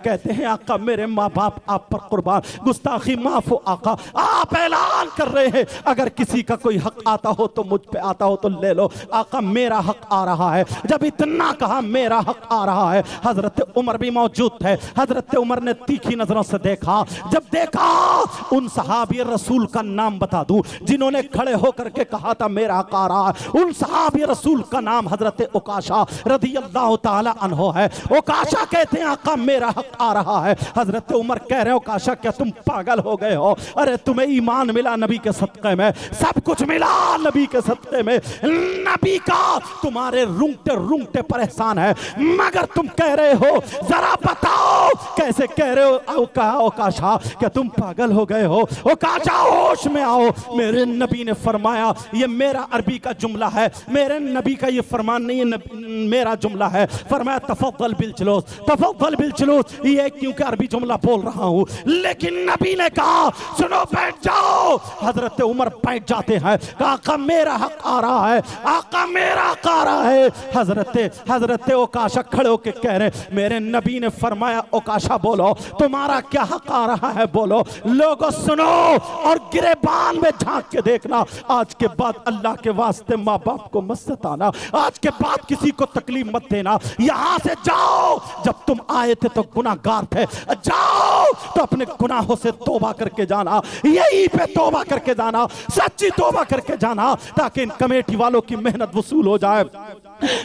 कहते हैं आका मेरे माँ बाप आप पर कुर्बान, गुस्ताखी माफ हो आका। आप ऐलान कर रहे हैं अगर किसी का कोई हक आता हो तो मुझ पे आता हो तो ले लो। आका मेरा हक आ रहा है। जब इतना कहा मेरा हक आ रहा है, हजरत उमर भी मौजूद थे। हजरत उमर ने तीखी नजरों से देखा। जब देखा उन सहाबी रसूल का नाम बता दूं जिन्होंने खड़े होकर के कहा था मेरा हक आ रहा है, उन सहाबी रसूल का नाम हजरत उकाशा रदी अल्लाह ताला अन्हो है। उकाशा कहते हैं आका मेरा हक आ रहा है। हजरत उमर कह रहे हो उकाशा क्या तुम पागल हो गए हो? अरे तुम्हें ईमान मिला नबी के सदक़े में, सब कुछ मिला नबी के सदक़े में, नबी का तुम्हारे रूंगटे रूंगटे पर एहसान है, मगर तुम कह रहे हो जरा बताओ कैसे कह रहे हो? उकाशा क्या तुम पागल हो गए हो? उकाशा होश में आओ। मेरे नबी ने फरमाया, ये मेरा अरबी का जुमला है, मेरे नबी का ये फरमान नहीं है, मेरा जुमला है। फरमाया तफद्दल बिल जुलूस, तफद्दल बिल जुलूस। ये क्योंकि अरबी जुमला बोल रहा हूं, लेकिन नबी ने कहा सुनो बैठ जाओ। हजरत उमर बैठ जाते हैं। आका मेरा हक आ रहा है, आका मेरा हक आ रहा है। हजरत उकाशा खड़े होके कह रहे मेरे नबी ने फरमाया उकाशा बोलो तुम्हारा क्या हक आ रहा है, बोलो। लोगों सुनो और गिरेबान में झांक के देखना। आज के बाद अल्लाह के वास्ते माँ बाप को मत सताना, आज के बाद किसी को तकलीफ मत देना। यहां से जाओ, जब तुम आए थे तो गुनाहगार थे, जाओ तो अपने गुनाहों से तौबा करके जाना, यही पे तौबा करके जाना, सच्ची तौबा करके जाना, ताकि इन कमेटी वालों की मेहनत वसूल हो जाए।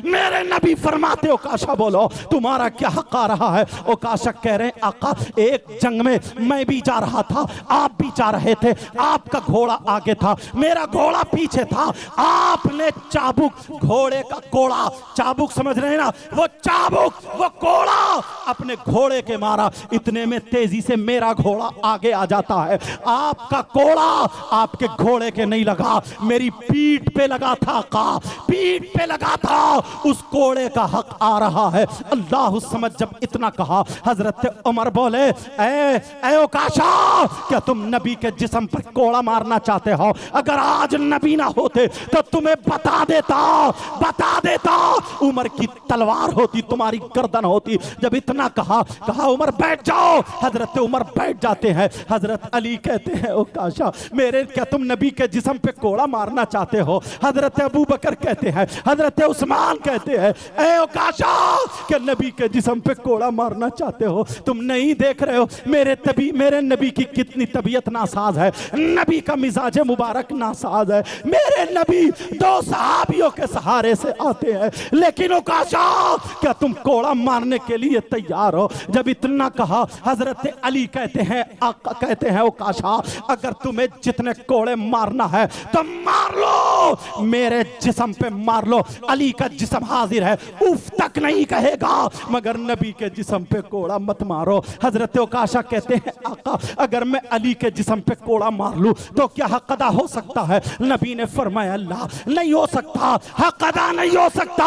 मेरे नबी फरमाते उकाशा बोलो तुम्हारा क्या हक आ रहा है? उकाशा कह रहे हैं आका एक जंग में मैं भी जा रहा था, आप भी जा रहे थे, आपका घोड़ा आगे था, मेरा घोड़ा पीछे था, आपने चाबुक घोड़े का कोड़ा, चाबुक समझ रहे हैं ना, वो चाबुक वो कोड़ा अपने घोड़े के मारा, इतने में तेजी से मेरा घोड़ा आगे आ जाता है, आपका कोड़ा आपके घोड़े के नहीं लगा, मेरी पीठ पे लगा था, आका पीठ पे लगा था, उस कोड़े का हक आ रहा है। अल्लाह समझ जब इतना कहा हजरत उमर बोले ए उकाशा क्या तुम नबी के जिस्म पर कोड़ा मारना चाहते हो? अगर आज नबी ना होते तो तुम्हें बता देता उमर की तलवार होती, तुम्हारी गर्दन होती। जब इतना कहा उमर बैठ जाओ। हजरत उमर बैठ जाते हैं। हजरत अली कहते हैं उकाशा मेरे क्या तुम नबी के जिस्म पे कोड़ा मारना चाहते हो? हजरत अबू बकर कहते हैं, हजरत उस्मान कहते हैं ए उकाशा क्या नबी के जिस्म पे कोड़ा मारना चाहते हो? तुम नहीं देख रहे हो मेरे नबी की कितनी तबीयत नासाज है, नबी का मिजाज मुबारक नासाज है। मेरे नबी दो सहाबियों के सहारे से आते हैं, लेकिन उकाशा क्या तुम कोड़ा मारने के लिए तैयार हो? जब इतना कहा हजरत अली कहते हैं उकाशा अगर तुम्हें जितने कोड़े मारना है तो मार लो, मेरे जिस्म पे मार लो, अली का जिस्म हाजिर है, उफ तक नहीं कहेगा, मगर नबी के जिस्म पे कोड़ा मत मारो। हजरत उकाशा कहते हैं आका अगर मैं अली के जिस्म पे कोड़ा मार लूं तो क्या हक अदा हो सकता है? नबी ने फरमाया अल्लाह नहीं हो सकता, हक अदा नहीं हो सकता।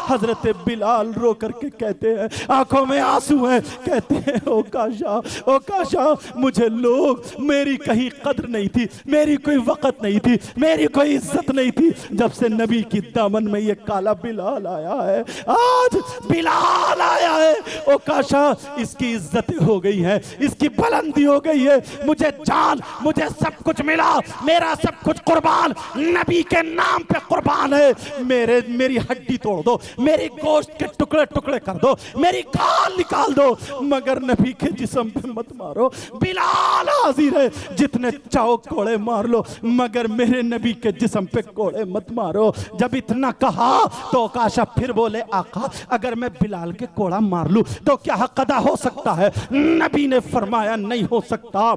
हजरत बिलाल रो करके कहते हैं, आंखों में आंसू हैं, कहते हैं उकाशा मुझे लोग, मेरी कहीं कद्र नहीं थी, मेरी कोई वक़्त नहीं थी, मेरी कोई इज्जत नहीं थी, जब से नबी की दामन में ये काला बिलाल आया है, आज बिलाल आया है, उकाशा इसकी इज्जत हो गई है, इसकी बुलंदी हो गई है, मुझे जान, मुझे सब कुछ मिला, मेरा सब कुछ कुर्बान नबी के नाम पे कुर्बान है। मेरी हड्डी तोड़ दो, मेरी गोश्त के टुकड़े टुकड़े कर दो, मेरी खाल निकाल दो, मगर नबी के जिस्म पे मत मारो। बिलाल हाजिर है, जितने चाहो कोड़े मार लो, मगर मेरे नबी के जिस्म पे कोड़े मत मारो। जब इतना कहा तो उकाशा फिर बोले आका अगर मैं बिलाल के कोड़ा मार लूं तो क्या हक अदा हो सकता है? नबी ने फरमाया नहीं हो सकता।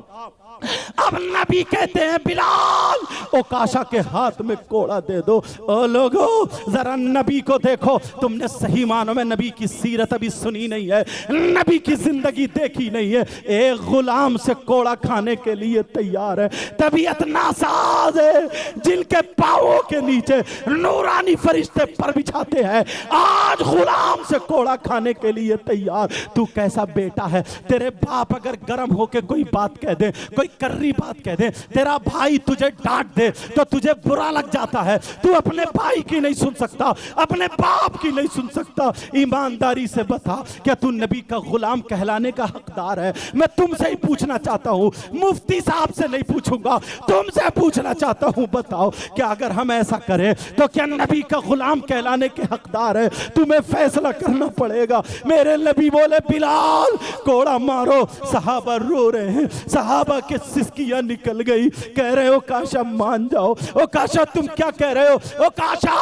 अब नबी कहते हैं बिलाल उकाशा के हाथ में कोड़ा दे दो। ओ लोगो जरा नबी को देखो, तुमने सही मानों में नबी की सीरत अभी सुनी नहीं है, नबी की जिंदगी देखी नहीं है। एक गुलाम से कोड़ा खाने के लिए तैयार है, तबीयत नासाज है, जिनके पांवों के नीचे नूरानी फरिश्ते पर बिछाते हैं, आज गुलाम से कोड़ा खाने के लिए तैयार। तू कैसा बेटा है? तेरे बाप अगर गर्म होके कोई बात कह दे, कोई कर्री बात कह दे, तेरा भाई तुझे डांट दे तो तुझे बुरा लग जाता है। तू अपने भाई की नहीं सुन सकता, अपने बाप की नहीं सुन सकता। ईमानदारी से बता, क्या तू नबी का गुलाम कहलाने का हकदार है? मैं तुमसे ही पूछना चाहता हूँ, मुफ्ती साहब से नहीं पूछूंगा, तुमसे पूछना चाहता हूँ। बताओ क्या अगर हम ऐसा करें तो क्या नबी का गुलाम कहलाने के हकदार है? तुम्हें फैसला करना पड़ेगा। मेरे नबी बोले बिलाल कोड़ा मारो। सहाबा रो रहे हैं, सहाबा के सिसकियां निकल गई। कह रहे हो काशा मान जाओ। ओ काशा तुम क्या कह रहे हो? ओ काशा,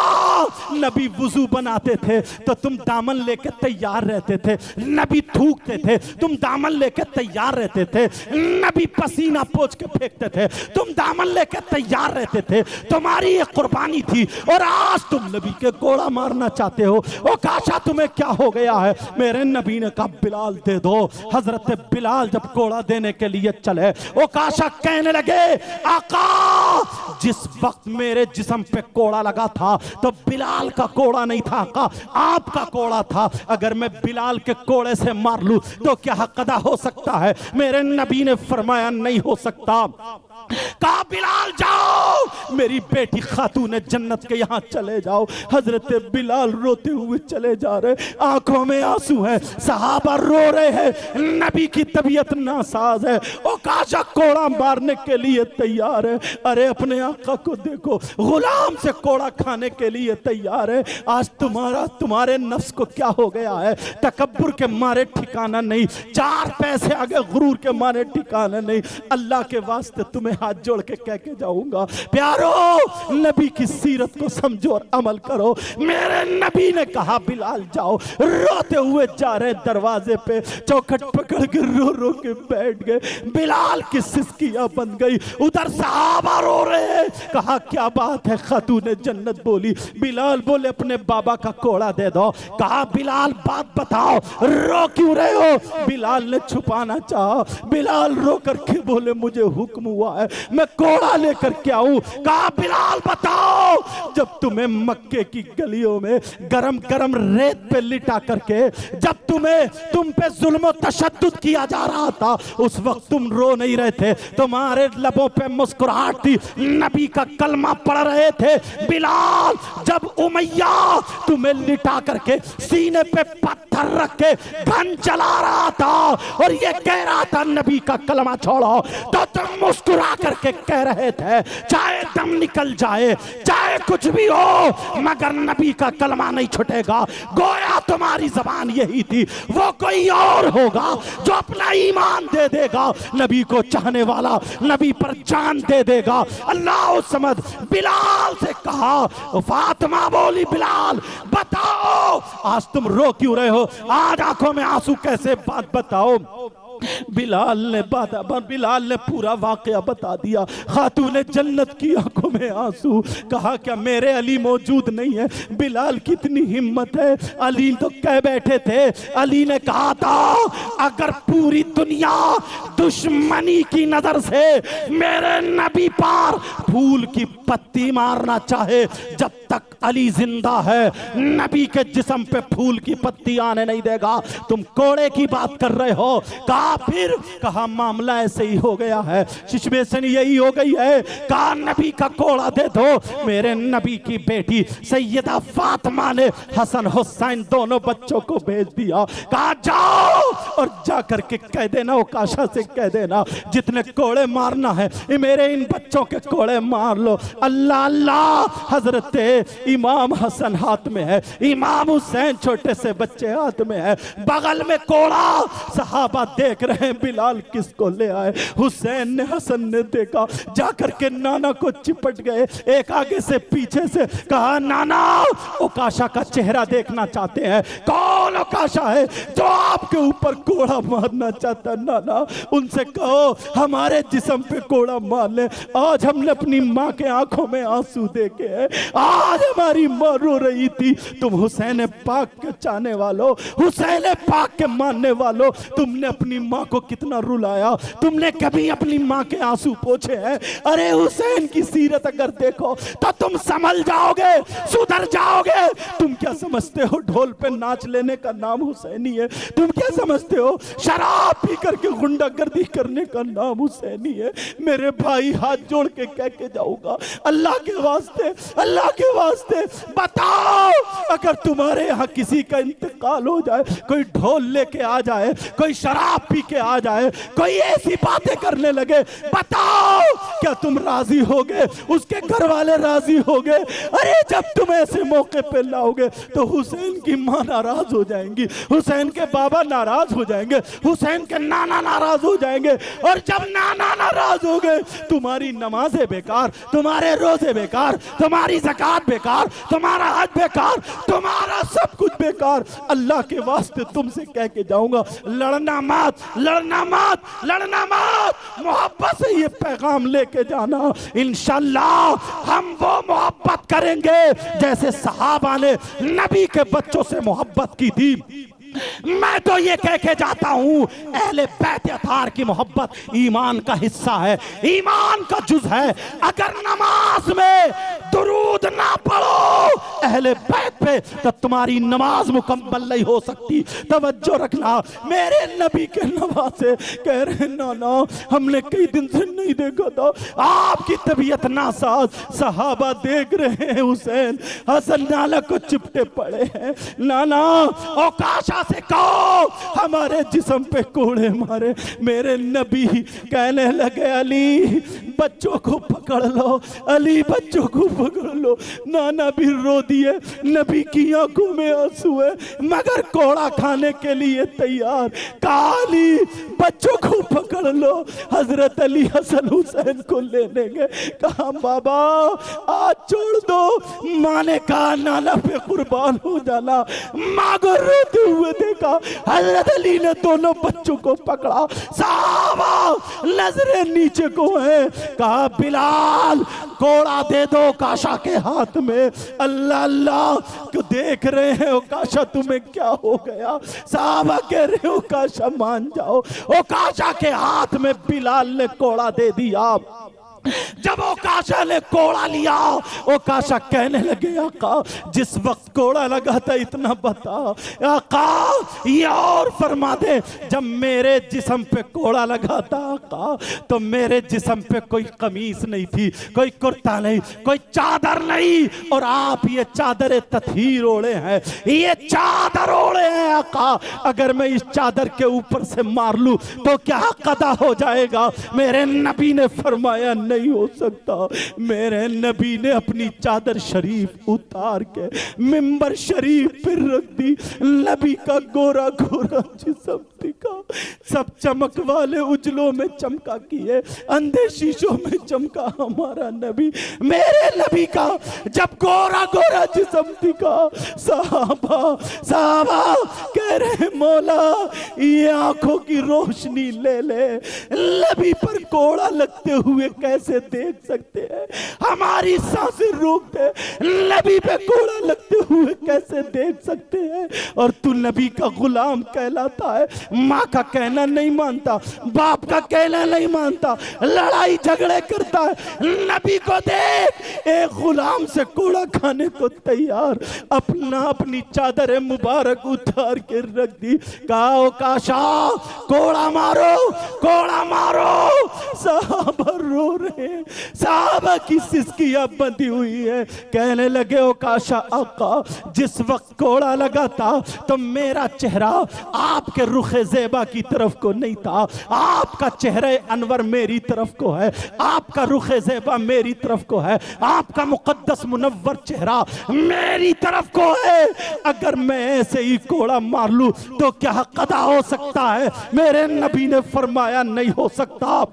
नबी वुजू बनाते थे तो तुम दामन लेके तैयार रहते थे। नबी थूकते थे, तुम दामन लेके तैयार रहते थे। नबी पसीना पोंछ के फेंकते थे, तुम दामन लेके तैयार रहते थे। तुम्हारी ये कुर्बानी थी और आज तुम नबी के कोड़ा मारना चाहते हो। ओ काशा तुम्हें क्या हो गया है? मेरे नबी ने कहा बिलाल दे दो। हजरत बिलाल जब कोड़ा देने के लिए चले, ओ काशा कहने लगे आका जिस वक्त मेरे जिस्म पे कोड़ा लगा था तो बिलाल का कोड़ा नहीं था आका, आपका कोड़ा था। अगर मैं बिलाल के कोड़े से मार लूं तो क्या हक अदा हो सकता है? मेरे नबी ने फरमाया नहीं हो सकता। कहा बिलाल जाओ, मेरी बेटी खातून जन्नत के यहाँ चले जाओ। हजरत बिलाल रोते हुए चले जा रहे, आंखों में आंसू है, सहाबा रो रहे हैं, नबी की तबीयत नासाज है। ओ काशा कोड़ा मारने के लिए तैयार है। अरे अपने आका को देखो, गुलाम से कोड़ा खाने के लिए तैयार है। आज तुम्हारे नफ्स को क्या हो गया है? तकब्बुर के मारे ठिकाना नहीं, चार पैसे आगे गुरूर के मारे ठिकाना नहीं। अल्लाह के वास्ते तुम्हें हाथ जोड़ के कह के जाऊंगा, प्यारो नबी की सीरत को समझो और अमल करो। मेरे नबी ने कहा बिलाल जाओ। रोते हुए जा रहे दरवाजे पे, चौखट पकड़ के रो रो के बैठ गए। बिलाल की सिसकियां बन गई, उधर सहाबा रो रहे। कहा क्या बात है? खातून जन्नत बोली। बिलाल बोले अपने बाबा का कोड़ा दे दो। कहा बिलाल बात बताओ, रो क्यों रहे हो? बिलाल ने छुपाना चाहा। बिलाल रो करके बोले मुझे हुक्म हुआ है मैं कोड़ा लेकर के आऊं। कहा बिलाल बताओ, जब तुम्हें मक्के की गलियों में गरम गरम रेत पे लिटा करके जब तुम पे जुल्म तशद्दुद किया जा रहा था, उस वक्त तुम रो नहीं रहे थे, तुम्हारे लबों पे मुस्कुराहट थी, नबी का कलमा पढ़ रहे थे। बिलाल जब उमैया तुम्हें लिटा करके सीने पे पत्थर रख के घन चला रहा था और ये कह रहा था नबी का कलमा छोड़ो, तो तुम मुस्कुरा करके कह रहे थे चाहे दम निकल जाए, चाहे कुछ भी हो, मगर नबी का कलमा नहीं छूटेगा। गोया तुम्हारी जबान यही थी, वो कोई और होगा जो अपना ईमान दे देगा, नबी को चाहने वाला, नबी पर जान दे देगा। अल्लाह समद बिलाल से कहा। फातिमा बोली बिलाल बताओ आज तुम रो क्यों रहे हो? आज आंखों में आंसू कैसे? बात बताओ। बिलाल ने पूरा वाकया बता दिया। खातून जन्नत की आंखों में आंसू। कहा क्या मेरे अली मौजूद नहीं है? बिलाल कितनी हिम्मत है, अली तो कह बैठे थे। अली ने कहा था अगर पूरी दुनिया दुश्मनी की नजर से मेरे नबी पर फूल की पत्ती मारना चाहे, जब तक अली जिंदा है नबी के जिस्म पे फूल की पत्ती आने नहीं देगा। तुम कोड़े की बात कर रहे हो। कहा फिर? कहा मामला ऐसे ही हो गया है, सिचुएशन यही हो गई है। कहा नबी का कोड़ा दे दो। मेरे नबी की बेटी सैयदा फातिमा ने हसन हुसैन दोनों बच्चों को भेज दिया। कहा जाओ और जा करके कह देना, उकाशा से कह देना जितने कोड़े मारना है मेरे इन बच्चों के कोड़े मार लो। अल्लाह अल्लाह, हजरत इमाम हसन हाथ में है, इमाम हुसैन छोटे से बच्चे हाथ में है, बगल में कोड़ा। सहाबा देख रहे हैं बिलाल किसको ले आए। हुसैन ने हसन ने देखा, जाकर के नाना को चिपट गए, एक आगे से पीछे से। कहा नाना उकाशा का चेहरा देखना चाहते हैं। कौन उकाशा है जो आपके ऊपर कोड़ा मारना चाहता? नाना उनसे कहो हमारे जिस्म पे कोड़ा मार ले। आज हमने अपनी माँ के आंखों में आंसू देखे हैं, आज हमारी माँ रो रही थी। तुम हुसैन पाक के चाहने वालों, हुसैन पाक के मानने वालों, तुमने अपनी माँ को कितना रुलाया, तुमने कभी अपनी माँ के आंसू पोंछे हैं? अरे हुसैन की सीरत अगर देखो तो तुम संभल जाओगे, सुधर जाओगे। तुम क्या समझते हो ढोल पे नाच लेने का नाम हुसैनी है? तुम क्या समझते हो शराब पी करके गुंडागर्दी करने का नाम हुसैनी है? मेरे भाई हाथ जोड़ के कह के जाऊंगा, अल्लाह के वास्ते, अल्लाह के वास्ते बताओ, अगर तुम्हारे यहाँ किसी का इंतकाल हो जाए, कोई ढोल लेके आ जाए, कोई शराब पी के आ जाए, कोई ऐसी बातें करने लगे, बताओ क्या तुम राजी होगे? उसके घर वाले राजी होगे? अरे जब तुम ऐसे मौके पे लाओगे तो हुसैन की माँ नाराज हो जाएंगी, हुसैन के बाबा नाराज हो जाएंगे, हुसैन के नाना नाराज हो जाएंगे। और जब नाना नाराज हो गए, तुम्हारी नमाजें बेकार, तुम्हारे रोजे बेकार, तुम्हारी ज़कात बेकार, तुम्हारा हज बेकार, तुम्हारा सब कुछ बेकार। अल्लाह के वास्ते तुमसे कह के जाऊंगा, लड़ना मत, लड़ना मत, लड़ना मत। मोहब्बत से ये पैगाम लेके जाना, इंशाअल्लाह हम वो मोहब्बत करेंगे जैसे सहाबा ने नबी के बच्चों से मोहब्बत की थी। मैं तो ये कह के जाता हूं, अहले बैत अतार की मोहब्बत ईमान का हिस्सा है, ईमान का जुज है। अगर नमाज में दुरूद ना पढ़ो अहले बैत पे तो तुम्हारी नमाज मुकम्मल नहीं हो सकती। तवज्जो रखना, मेरे नबी के नवासे कह रहे नाना हमने कई दिन से नहीं देखा था, आपकी तबीयत नासाज। सहाबा देख रहे हैं हुसैन हसन नाला को चिपटे पड़े हैं। नाना औकाशा से कहो हमारे जिस्म पे कोड़े मारे। मेरे नबी कहने लगे अली बच्चों को पकड़ लो, अली बच्चों को पकड़ लो। नाना भी रो दिए, नबी की आंखों में आंसू है मगर कोड़ा खाने के लिए तैयार। काली बच्चों को पकड़ लो। हजरत अली हसन हुसैन को लेने गए, कहा बाबा आज छोड़ दो। माँ ने कहा नाना पे कुर्बान हो जाना। माँ को रोते हुए देखा, हजरत अली ने दोनों बच्चों को पकड़ा, साहबा नजरें नीचे को है, कहा बिलाल कोड़ा दे दो काशा के हाथ में। अल्लाह अल्लाह को देख रहे हैं, ओ काशा तुम्हें क्या हो गया? साहबा कह रहे हो काशा मान जाओ। ओ काशा के हाथ में बिलाल ने कोड़ा दे दिया। जब ओकाशा ने कोड़ा लिया, ओकाशा कहने लगे आका जिस वक्त कोड़ा लगा था इतना बता, आका ये और फरमा दे। जब मेरे जिस्म पे कोड़ा लगा था आका तो मेरे जिस्म पे कोई कमीज नहीं थी, कोई कुर्ता नहीं, कोई चादर नहीं, और आप ये चादर तथहीर ओढ़े हैं, ये चादर ओढ़े हैं आका। अगर मैं इस चादर के ऊपर से मार लूं तो क्या कदा हो जाएगा? मेरे नबी ने फरमाया नहीं हो सकता। मेरे नबी ने अपनी चादर शरीफ उतार के मिंबर शरीफ पर रख दी। नबी का गोरा गोरा जिस्म दिखा, सब चमक वाले उजलों में चमका किए, अंधे शीशों में चमका हमारा नबी। मेरे नबी का जब गोरा गोरा जिस्म दिखा, साहबा साहबा कह रहे मौला ये आंखों की रोशनी ले ले। नबी पर कोड़ा लगते हुए कैसे देख सकते हैं? हमारी सांसें रोक दे, नबी पे कोड़ा लगते हुए कैसे देख सकते हैं? और तू नबी का गुलाम कहलाता है, माँ का कहना नहीं मानता, बाप का कहना नहीं मानता, लड़ाई झगड़े करता है। नबी को देख, एक गुलाम से कोड़ा खाने को तैयार, अपनी चादर मुबारक उतार के रख दी। कहा ओकाशा कोड़ा मारो, कोड़ा मारो। साहबा रो रहे, साहबा की सिसकियां बंधी हुई है। कहने लगे ओकाशा आका जिस वक्त कोड़ा लगा था तो मेरा चेहरा आपके रुखे ज़ेबा की तरफ को नहीं था, आपका चेहरे अनवर मेरी तरफ को है, आपका रुखे ज़ेबा मेरी तरफ को है, आपका मुकद्दस मुनव्वर चेहरा मेरी तरफ को है। अगर मैं ऐसे ही कोड़ा मार लूं तो क्या कदा हो सकता है? मेरे नबी ने फरमाया नहीं हो सकता।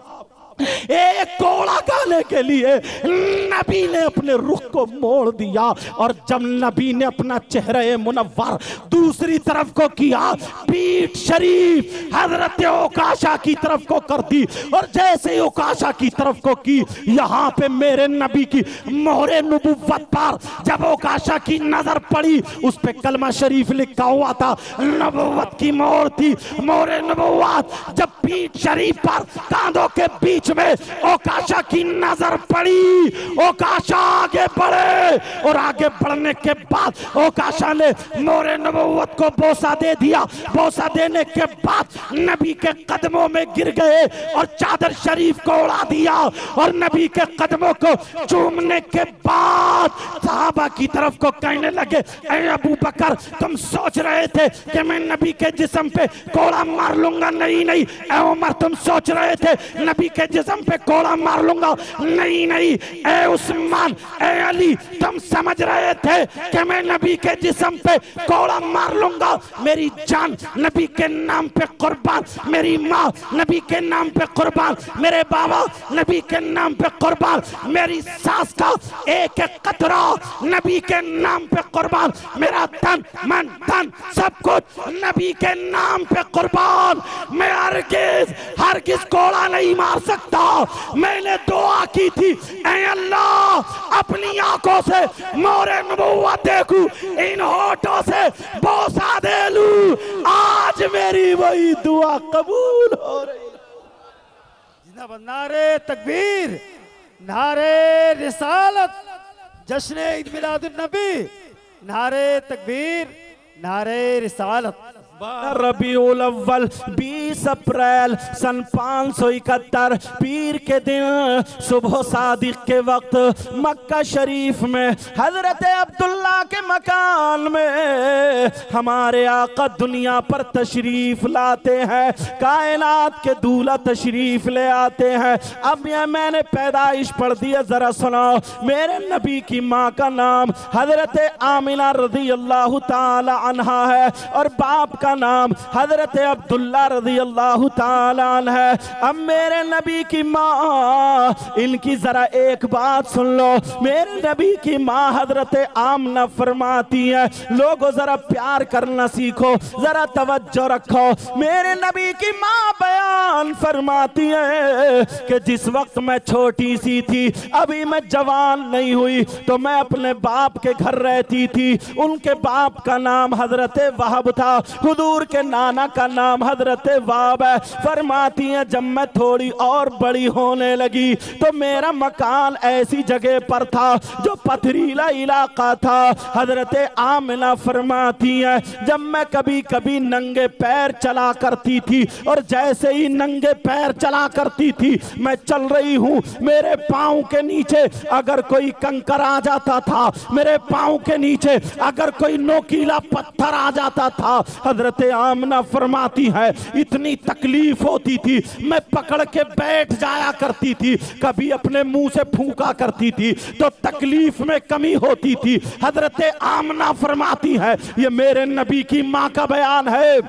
एक घोड़ा गाने के लिए नबी ने अपने रुख को मोड़ दिया, और जब नबी ने अपना चेहरे मुनव्वर दूसरी तरफ को किया, पीठ शरीफ हजरत ओकाशा की तरफ को कर दी, और जैसे ओकाशा की तरफ को की, यहाँ पे मेरे नबी की मोहरे नबुव्वत पर जब ओकाशा की नजर पड़ी, उस पे कलमा शरीफ लिखा हुआ था, नबुव्वत की मोहर थी, मोहरे नबुव्वत। जब पीठ शरीफ पर कांधों के बीच में ओकाशा की नजर पड़ी, ओकाशा आगे बढ़े, और आगे बढ़ने के बाद ओकाशा ने मोहरे नबुव्वत को बोसा दे दिया। बोसा देने के बाद नबी के कदमों में गिर गए और चादर शरीफ को उड़ा दिया, और नबी के कदमों को चूमने के बाद सहाबा की तरफ को कहने लगे, ऐ अबू बकर, तुम सोच रहे थे कि मैं नबी के जिस्म पे कोड़ा मार लूंगा? नहीं नहीं। ऐ उमर, तुम सोच रहे थे नबी के जिस्म पे कोड़ा मार लूंगा? नहीं नहीं। ऐ उस्मान, ऐ अली, तुम समझ रहे थे कि मैं नबी के जिस्म पे कोड़ा मार लूंगा? मेरी जान नबी के नाम पे कुर्बान, मेरी माँ नबी के नाम पे कुर्बान, मेरे बाबा नबी के नाम पे कुर्बान, मेरी सास का एक एक कतरा नबी के नाम पे कुर्बान, मेरा तन मन धन सब कुछ नबी के नाम पे कुर्बान। मैं हरगिज कोड़ा नहीं मार सकता। मैंने दुआ की थी, ऐ अल्लाह, अपनी आंखों से मोहरे नबुव्वत देखूं, इन होठों से बोसा दे लूं। आज मेरी वही दुआ कबूल हो रही। नारे तकबीर, नारे रिसालत, जश्न ईद मिलादुन नबी, नारे तकबीर, नारे रिसालत। रबीउल अव्वल 20 अप्रैल सन 571 पीर के दिन सुबह सादिक के वक्त मक्का शरीफ में हजरत अब्दुल्ला के मकान में हमारे आका दुनिया पर तशरीफ लाते हैं, कायनात के दूल्हा तशरीफ ले आते हैं। अब यह मैंने पैदाइश पढ़ दिया, जरा सुनाओ। मेरे नबी की माँ का नाम हजरत आमिना रज़ी अल्लाह ताला अन्हा है, और बाप का नाम हजरत अब्दुल्ला रज़ी अल्लाह ताला अन्हु है। अब मेरे नबी की माँ, इनकी जरा एक बात सुन लो। मेरे नबी की माँ हजरत आमना फरमाती है, लोगों जरा प्यार करना सीखो, जरा तवज्जो रखो। मेरे नबी की माँ बयान फरमाती है कि जिस वक्त मैं छोटी सी थी, अभी मैं जवान नहीं हुई, तो मैं अपने बाप के घर रहती थी। उनके बाप का नाम हजरत वहाब था, हुजूर के नाना का नाम हजरत वाब है। फरमाती हैं जब मैं थोड़ी और बड़ी होने लगी तो मेरा मकान ऐसी जगह पर था जो पथरीला इलाका था। हजरत आमिना फरमाती हैं जब मैं कभी कभी नंगे पैर चला करती थी, और जैसे ही नंगे पैर चला करती थी, मैं चल रही हूँ, मेरे पाँव के नीचे अगर कोई कंकर आ जाता था, मेरे पाँव के नीचे अगर कोई नोकीला पत्थर आ जाता था, हजरत आमना फरमाती है इतनी तकलीफ होती थी, मैं पकड़ के बैठ जाया करती थी, कभी अपने मुंह से फूंका करती थी तो तकलीफ में कमी होती थी। हजरत आमना फरमाती है, ये मेरे नबी की माँ का बयान है,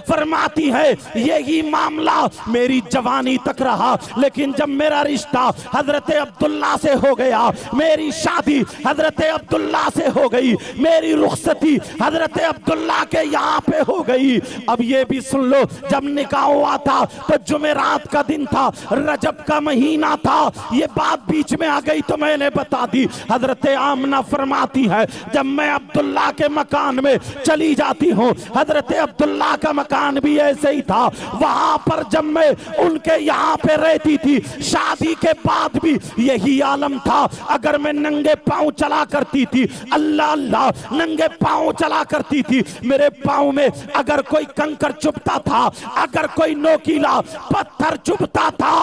फरमाती है यही मामला मेरी जवानी तक रहा, लेकिन जब मेरा रिश्ता हजरत अब्दुल्ला से हो गया, मेरी शादी हजरत अब्दुल्ला से हो गई, मेरी रुखसती हजरत अब्दुल्ला के यहाँ पे हो गई। अब ये भी सुन लो, जब निकाह हुआ था तो जुमेरात का दिन था, रजब का महीना था, ये बात बीच में आ गई तो मैंने बता दी। हजरत आमना फरमाती है जब मैं अब्दुल्ला के मकान में चली जाती हूँ, हजरत अब्दुल्ला का मकान भी ऐसे ही था, वहां पर जब मैं उनके यहाँ पे रहती थी, शादी के बाद भी यही आलम था। अगर मैं नंगे पांव चला करती थी, अल्लाह अल्लाह, नंगे पांव चला करती थी, मेरे पांव में अगर कोई कंकर चुभता था, अगर कोई नोकीला पत्थर चुभता था,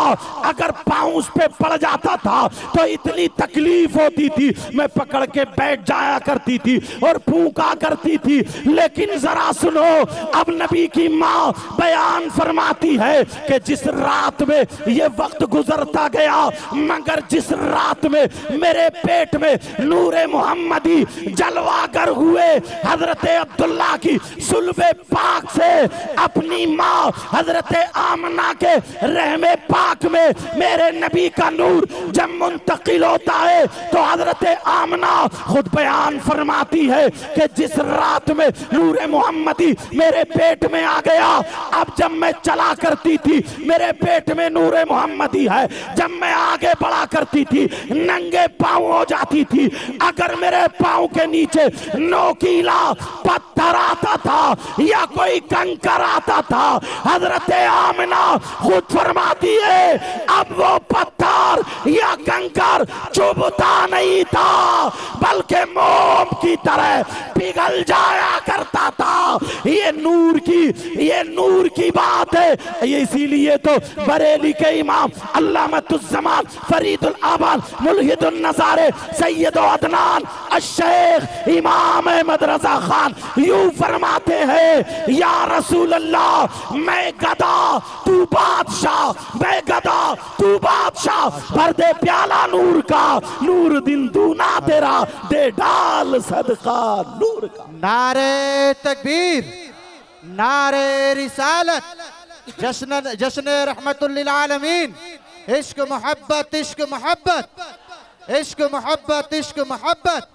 अगर पांव उस पे पड़ जाता था तो इतनी तकलीफ होती थी, मैं पकड़ के बैठ जाया करती थी और फूंका करती थी। लेकिन जरा सुनो, अब नबी की माँ बयान फरमाती है कि जिस रात में ये वक्त गुजरता गया, मगर जिस रात में मेरे पेट में नूरे मोहम्मदी जलवागर हुए, हजरत अब्दुल्ला की सुल्बे पाक से अपनी माँ हजरत आमना के रहमे पाक में मेरे नबी का नूर जब मुंतकिल होता है तो हजरत आमना खुद बयान फरमाती है कि जिस रात में नूरे मोहम्मदी मेरे पेट में आ गया, अब जब मैं चला करती थी मेरे पेट में नूरे मोहम्मदी है, जब मैं आगे बढ़ा करती थी नंगे पांव हो जाती थी, अगर मेरे पांव के नीचे नोकीला पत्थर आता था या कोई कंकर आता था, हजरत आमिना खुद फरमाती है अब वो पत्थर या कंकर चुभता नहीं था बल्कि मोम की तरह पिघल जाया करता था। ये नूर की बात है। ये इसीलिए तो बरेली के इमाम अल्लामतुज़्ज़मान फरीदुल आबाद मुल्हिदुन नज़ारे सैयद अदनान अश-शेख इमाम अहमद रज़ा खान यूं फरमाते हैं, या रसूल अल्लाह मैं गदा तू बादशाह, मैं गदा तू बादशाह, भर दे प्याला नूर का, नूर दिन दूना तेरा दे डाल सदका नूर का। नारे तकबीर, नारे रिसालत, जश्न रहमतुल लिल आलमीन, इश्क मोहब्बत, इश्क मोहब्बत, इश्क मोहब्बत, इश्क मोहब्बत,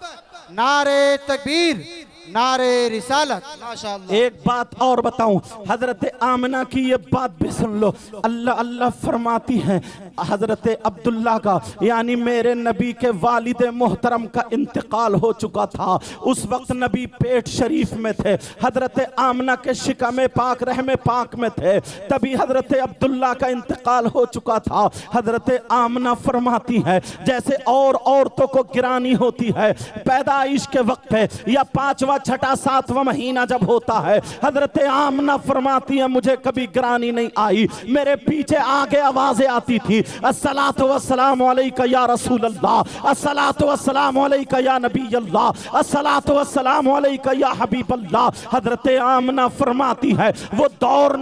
नारे तकबीर, नारे रिसालत। माशाअल्लाह। एक बात और बताऊं, हजरत आमिना की ये बात भी सुन लो। अल्लाह अल्लाह फरमाती हैं हजरत अब्दुल्ला का यानी मेरे नबी के वालिद मोहतरम का इंतकाल हो चुका था। उस वक्त नबी पेट शरीफ में थे, हजरत आमिना के शिकम पाक रहमे पाक में थे, तभी हजरत अब्दुल्ला का इंतकाल हो चुका था। हजरत आमिना फरमाती है जैसे और औरतों को गिरानी होती है पैदाइश के वक्त है या 5वां 6वां 7वां महीना जब होता है, हजरत आमिना फरमाती है मुझे कभी गिरानी नहीं आई, मेरे पीछे आगे आवाजें आती थी अस्सलातु वस्सलामु अलैका या रसूल अल्लाह, अस्सलातु वस्सलामु अलैका या नबी अल्लाह, अस्सलातु वस्सलामु अलैका या हबीब अल्लाह। हजरत आमिना फरमाती है वो दौर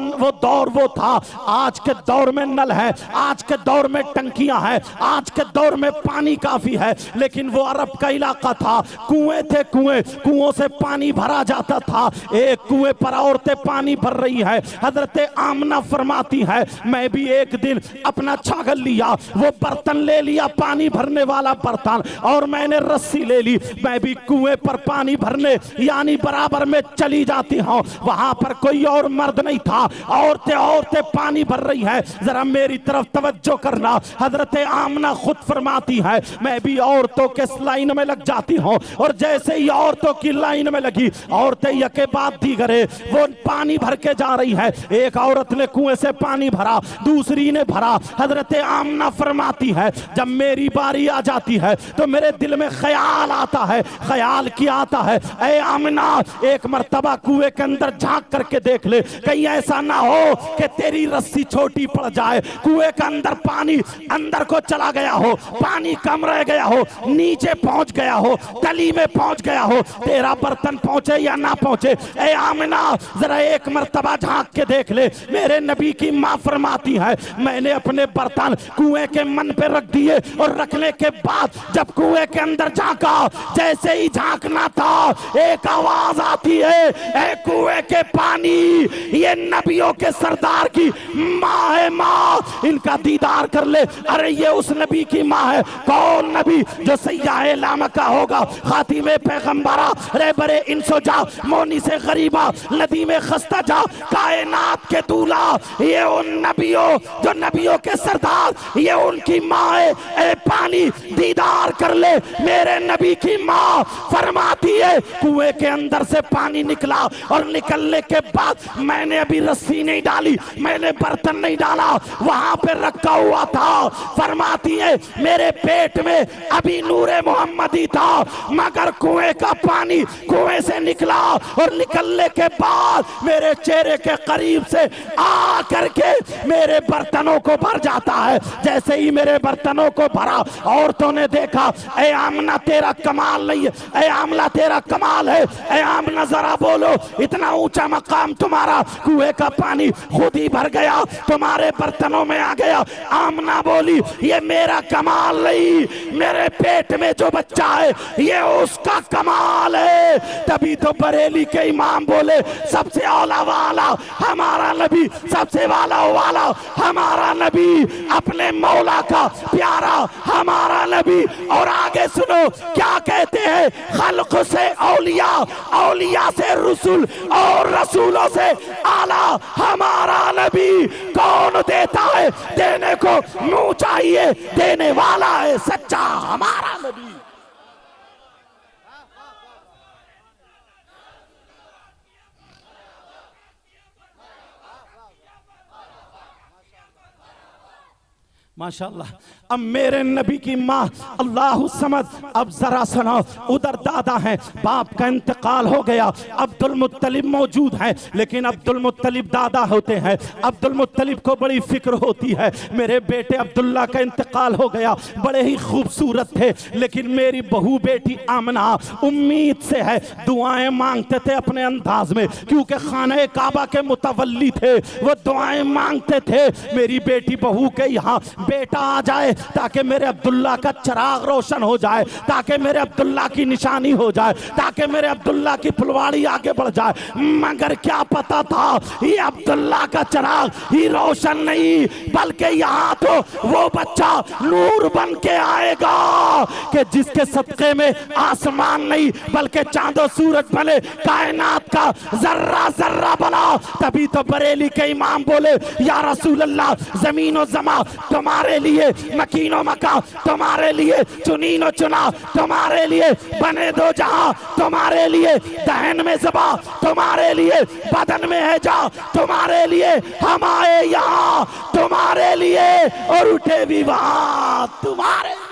वो था। आज के दौर में नल है, आज के दौर में टंकियां हैं, आज के दौर में पानी काफी है, लेकिन वो अरब का इलाका था, कुएं थे, कुओं से पानी भरा जाता था। एक कुएं पर औरतें पानी भर रही है। हजरत आमिना फरमाती है मैं भी एक दिन अपना छागल लिया, वो बर्तन ले लिया पानी भरने वाला बर्तन, और मैंने रस्सी ले ली, मैं भी कुएं पर पानी भरने यानी बराबर में चली जाती हूँ। वहां पर कोई और मर्द नहीं था, औरतें पानी भर रही है, जरा मेरी तरफ तवज्जो करना। हजरत आमिना खुद फरमाती है मैं भी औरतों के लाइन में लग जाती हूँ, और जैसे ही औरतों की लाइन में लगी, औरतें यके बाद दीगरे वो पानी भर के जा रही है। एक औरत ने कुएं से पानी भरा, दूसरी ने भरा। हजरत आमिना फरमाती है जब मेरी बारी आ जाती है तो मेरे दिल में ख्याल आता है। ख्याल क्या आता है, ऐ आमिना एक मर्तबा कुएं के अंदर झांक करके देख ले, कहीं ऐसा ना हो कि तेरी रस्सी छोटी पड़ जाए, कुएं के अंदर पानी अंदर को चला गया हो, पानी कम रह गया हो, नीचे पहुंच गया हो, तली में पहुंच गया हो, तेरा बर्तन पहुंचे या ना पहुंचे। ऐ आमिना जरा एक मर्तबा झांक के देख ले। मेरे नबी की मां फरमाती है मैंने अपने बर्तन कुएं के मन पे रख दिए, और रखने के बाद जब कुएं के अंदर झांका, जैसे ही झांकना था एक आवाज आती है ऐ कुएं के पानी, ये नबियों के सरदार की मां है, मां इनका दीदार कर ले। अरे ये उस नबी की मां है। कौन नबी? जो सैयाहे लामा का होगा, खातिमे पैगंबरा, रहबरे इंसो जा, मोनी से गरीबा, नदी में खस्ता जा, कायनात के दूल्हा, ये उन नबियों जो नबियों के सरदार, ये उनकी माँ है। ए पानी दीदार कर ले। मेरे नबी की माँ फरमाती है कुएं के अंदर से पानी निकला, और निकलने के बाद मैंने अभी रस्सी नहीं डाली, मैंने बर्तन नहीं डाला, वहां पे रखा हुआ था। फरमाती है मेरे पेट में अभी नूरे मोहम्मदी था, मगर कुएं का पानी कुएं से निकला और निकलने के बाद मेरे चेहरे के करीब से आ करके मेरे बर्तनों को भर जाता है। जैसे ही मेरे बर्तनों को भरा, औरतों ने देखा, ए आमना तेरा कमाल नहीं है, ए आमला तेरा कमाल है, ए आमना जरा बोलो, इतना ऊंचा मकाम तुम्हारा, कुएं का पानी खुद ही भर गया, तुम्हारे बर्तनों में आ गया। आमना बोली ये मेरा कमाल नहीं, मेरे पेट में जो बच्चा है ये उसका कमाल है। तभी तो बरेली के इमाम बोले सबसे औला वाला हमारा नबी, सबसे वाला वाला हमारा नबी, अपने मौला का प्यारा हमारा नबी। और आगे सुनो क्या कहते हैं, खल्क से औलिया, औलिया से रसूल और रसूलों से आला हमारा नबी। कौन देता है, देने को मुंह चाहिए, देने वाला है सच्चा हमारा नबी। माशाअल्लाह। अब मेरे नबी की माँ अल्लाह समझ, अब जरा सुनो, उधर दादा हैं, बाप का इंतकाल हो गया, अब्दुल मुत्तलिब मौजूद हैं, लेकिन अब्दुल मुत्तलिब दादा होते हैं। अब्दुल मुत्तलिब को बड़ी फिक्र होती है, मेरे बेटे अब्दुल्ला का इंतकाल हो गया, बड़े ही खूबसूरत थे, लेकिन मेरी बहू बेटी आमना उम्मीद से है, दुआएं मांगते थे अपने अंदाज में, क्योंकि खाने काबा के मुतवल्ली थे, वो दुआएं मांगते थे मेरी बेटी बहू के यहाँ बेटा आ जाए ताकि मेरे अब्दुल्ला का चिराग रोशन हो जाए, ताकि मेरे अब्दुल्ला की निशानी हो जाए, ताकि मेरे अब्दुल्ला की फुलवाड़ी आगे बढ़ जाए। मगर क्या पता था ये अब्दुल्ला का चिराग ही रोशन नहीं, बल्कि यहाँ तो वो बच्चा नूर बन के आएगा कि जिसके सदके में आसमान नहीं बल्कि चांदो सूरज बने, कायनात का जर्रा जर्रा बना। तभी तो बरेली के इमाम बोले या रसूल अल्लाह, जमीन और जमा तुम्हारे लिए, मकीनो मका तुम्हारे लिए, चुनीनो चुना तुम्हारे लिए, बने दो जहां तुम्हारे लिए, दहन में ज़बा तुम्हारे लिए, बदन में है जा तुम्हारे लिए, हम आए यहाँ तुम्हारे लिए और उठे भी वहां तुम्हारे लिए।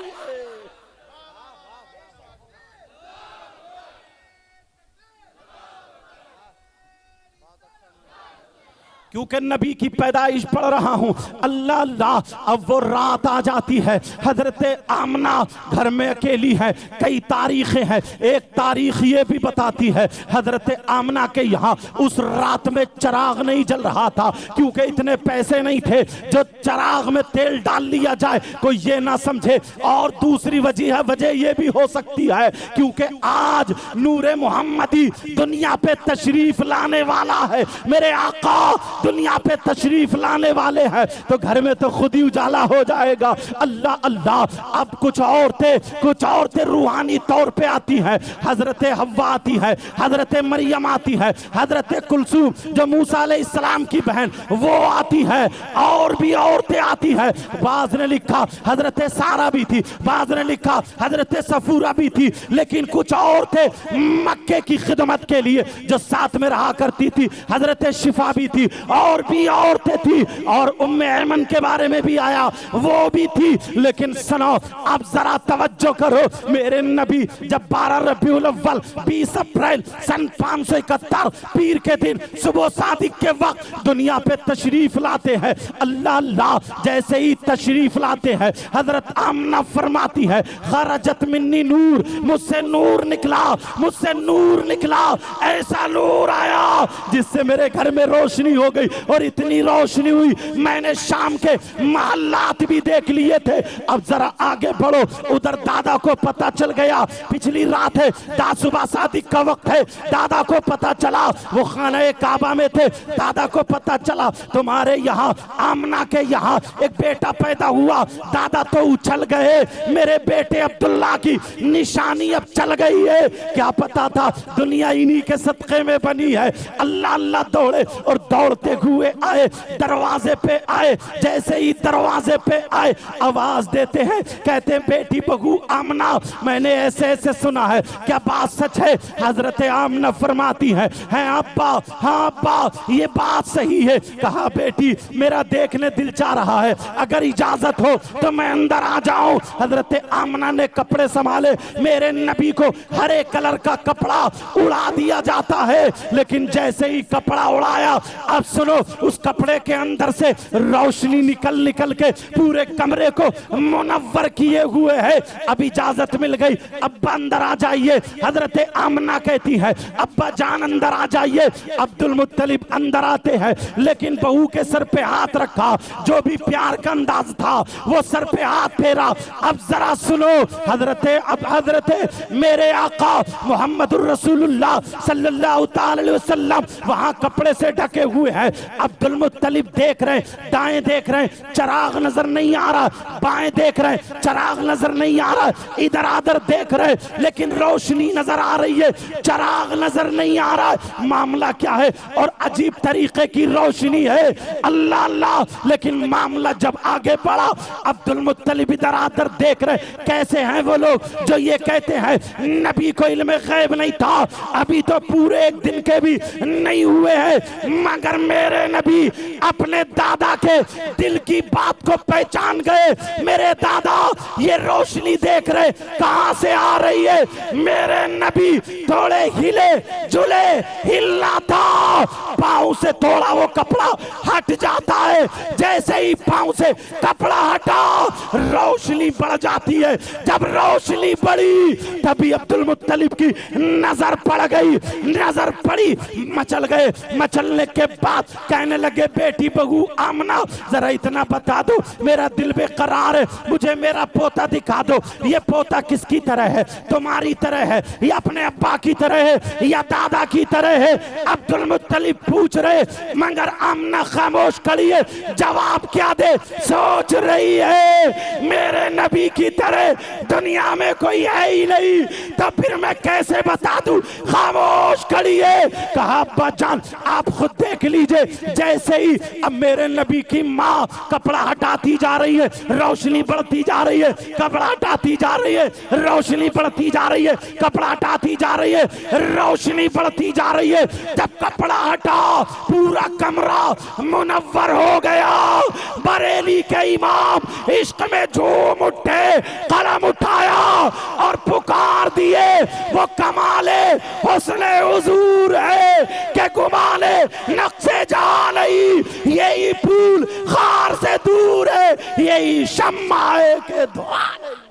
क्योंकि नबी की पैदाइश पढ़ रहा हूं, अल्लाह अल्लाह। अब वो रात आ जाती है, हजरत आमना घर में अकेली है। कई तारीखें हैं, एक तारीख ये भी बताती है हजरत आमना के यहाँ उस रात में चिराग नहीं जल रहा था, क्योंकि इतने पैसे नहीं थे जो चिराग में तेल डाल लिया जाए कोई ये ना समझे। और दूसरी वजह ये भी हो सकती है क्योंकि आज नूरे मोहम्मदी दुनिया पे तशरीफ लाने वाला है, मेरे आका दुनिया पे तशरीफ लाने वाले हैं, तो घर में तो खुद ही उजाला हो जाएगा। अल्लाह अल्लाह। अब कुछ औरतें रूहानी तौर पे आती हैं, हजरत हव्वा आती है, हजरत मरियम आती है, हजरत कुलसूम जो मूसा अलैहिस्सलाम की बहन वो आती है, और भी औरतें आती है। बाज ने लिखा हजरत सारा भी थी, बाज ने लिखा हजरत सफूरा भी थी, लेकिन कुछ औरतें मक्के की खिदमत के लिए जो साथ में रहा करती थी, हजरत शिफा भी थी, और भी औरतें थी, और उम्मे ऐमन के बारे में भी आया वो भी थी। लेकिन सुनो अब जरा तवज्जो करो, मेरे नबी जब 12 रबीउल अव्वल 20 अप्रैल सन 571 पीर के दिन सुबह सादिक के वक्त दुनिया पे तशरीफ लाते हैं, अल्लाह अल्लाह। जैसे ही तशरीफ लाते हैं हजरत आमना फरमाती है खरजत मिन्नी नूर, मुझसे नूर निकला, मुझसे नूर निकला, ऐसा नूर आया जिससे मेरे घर में रोशनी हो गई, और इतनी रोशनी हुई मैंने शाम के महल्लात भी देख लिए थे। अब जरा आगे बढ़ो, उधर दादा को पता चल गया पिछली रात है, सुबह सादिक का वक्त है, दादा को पता चला वो खाने काबा में थे, दादा को पता चला तुम्हारे यहाँ आमना के यहाँ एक बेटा पैदा हुआ। दादा तो उछल गए, मेरे बेटे अब्दुल्ला की निशानी अब चल गई है, क्या पता था दुनिया इन्हीं के सदक़े में बनी है। अल्लाह अल्लाह दौड़े, और दौड़ते दौड़ते हुए आए, दरवाजे पे आए। जैसे ही दरवाजे पे आए आवाज देते हैं, कहते हैं बेटी बहू आमना, मैंने ऐसे ऐसे सुना है, क्या बात सच है? हजरत आमना फरमाती है अब्बा, हाँ अब्बा ये बात सही है। कहा बेटी मेरा देखने दिल चाह रहा है, अगर इजाजत हो तो मैं अंदर आ जाऊं। हजरत आमना ने कपड़े संभाले, मेरे नबी को हरे कलर का कपड़ा उड़ा दिया जाता है, लेकिन जैसे ही कपड़ा उड़ाया, अब सुनो, उस कपड़े के अंदर से रोशनी निकल निकल के पूरे कमरे को मुनव्वर किए हुए है। अब इजाजत मिल गई, अब्बा अंदर आ जाइए। हजरत आमना कहती है अब्बा जान अंदर आ जाइए। अब्दुल मुत्तलिब अंदर आते हैं, लेकिन बहू के सर पे हाथ रखा, जो भी प्यार का अंदाज था वो सर पे हाथ फेरा। अब जरा सुनो, हजरत मेरे आका मोहम्मद रसूलुल्लाह सल्लल्लाहु अलैहि वसल्लम वहां कपड़े से ढके हुए हैं। अब्दुल मुत्तलिब देख रहे, दाएं देख रहे, चराग नजर नहीं आ रहा, बाएं देख रहे, चराग नजर नहीं आ रहा, इधर आधर देख रहे, लेकिन रोशनी नजर आ रही है, चराग नजर नहीं आ रहा। मामला क्या है? और अजीब तरीके की रोशनी है, अल्लाह अल्लाह। लेकिन मामला जब आगे बढ़ा, अब्दुल मुत्तलिब इधर आधर देख रहे, कैसे हैं वो लोग जो ये कहते हैं नबी को इल्म गैब नहीं था, अभी तो पूरे एक दिन के भी नहीं हुए हैं, मगर मेरे नबी अपने दादा के दिल की बात को पहचान गए। मेरे दादा ये रोशनी देख रहे, कहां से आ रही है? मेरे नबी थोड़े हिले जुले, हिलना था, पांव से थोड़ा वो कपड़ा हट जाता है, जैसे ही पांव से कपड़ा हटा रोशनी बढ़ जाती है। जब रोशनी बढ़ी तभी अब्दुल मुत्तलिब की नजर पड़ गई, नजर पड़ी, मचल गए। मचलने के बाद कहने लगे बेटी बहू आमना जरा इतना बता दो, मेरा दिल बेकरार है, मुझे मेरा पोता दिखा दो। ये पोता किसकी तरह है? तुम्हारी तरह है या अपने अब्बा की तरह है या दादा की तरह है? अब्दुल मुत्तलिब पूछ रहे, मगर आमना खामोश खड़ी है, जवाब क्या दे? सोच रही है मेरे नबी की तरह दुनिया में कोई है ही नहीं, तो फिर मैं कैसे बता दूं? खामोश खड़ी है। कहा अब्बा जान आप खुद देख लीजिए। जैसे ही अब मेरे नबी की माँ कपड़ा हटाती जा रही है, रोशनी बढ़ती जा रही है, कपड़ा हटाती जा रही है, रोशनी बढ़ती जा रही है, कपड़ा हटाती जा रही है, रोशनी बढ़ती जा रही है। जब कपड़ा हटा पूरा कमरा मुनव्वर हो गया। बरेली के इमाम इश्क में झूम उठे, कलम उठाया और पुकार दिए, वो कमाले हुस्ने हुजूर है कि गुमाने नक्शे जा नहीं, यही फूल खार से दूर है, यही शम्मा है के धुआं नहीं।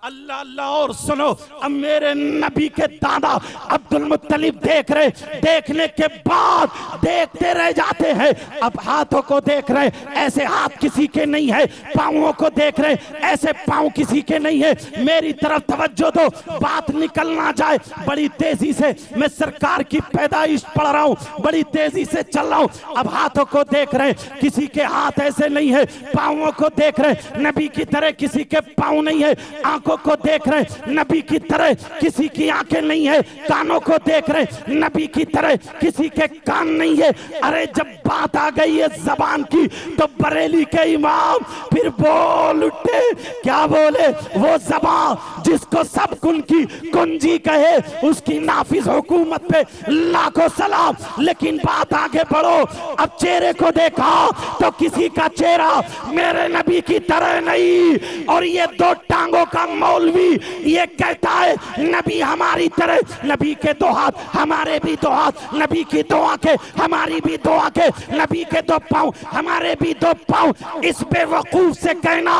अल्लाह अल्लाह। और सुनो, अब मेरे नबी के दादा अब्दुल मुत्तलिब देख रहे, देखने के बाद देखते रह जाते हैं। अब हाथों को देख रहे, ऐसे हाथ किसी के नहीं है, पांवों को देख रहे, ऐसे पांव किसी के नहीं है। मेरी तरफ तवज्जो दो, बात निकल ना जाए। बड़ी तेजी से मैं सरकार की पैदाइश पढ़ रहा हूँ, बड़ी तेजी से चल रहा हूँ। अब हाथों को देख रहे, किसी के हाथ ऐसे नहीं है, पांवों को देख रहे, नबी की तरह किसी के पांव नहीं है, आंखों को देख रहे, नबी की तरह किसी की आंखें नहीं है, कानों को देख रहे, नबी की तरह किसी के कान नहीं है। अरे जब बात आ गई है जबान की, तो बरेली के इमाम फिर बोल उठे। क्या बोले? वो जबान जिसको सब कुन की कुंजी कहे, उसकी नाफिज हुकूमत पे लाखों सलाम। लेकिन बात आगे बढ़ो, अब चेहरे को देखा तो किसी का चेहरा मेरे नबी की तरह नहीं। और ये दो टांगों का मौलवी ये कहता है नबी हमारी तरह, नबी के दो हाथ हमारे भी दो हाथ, नबी की दो आंखें हमारी भी दो आंखें, नबी के दो पांव हमारे भी दो पांव। इस बेवकूफ से कहना,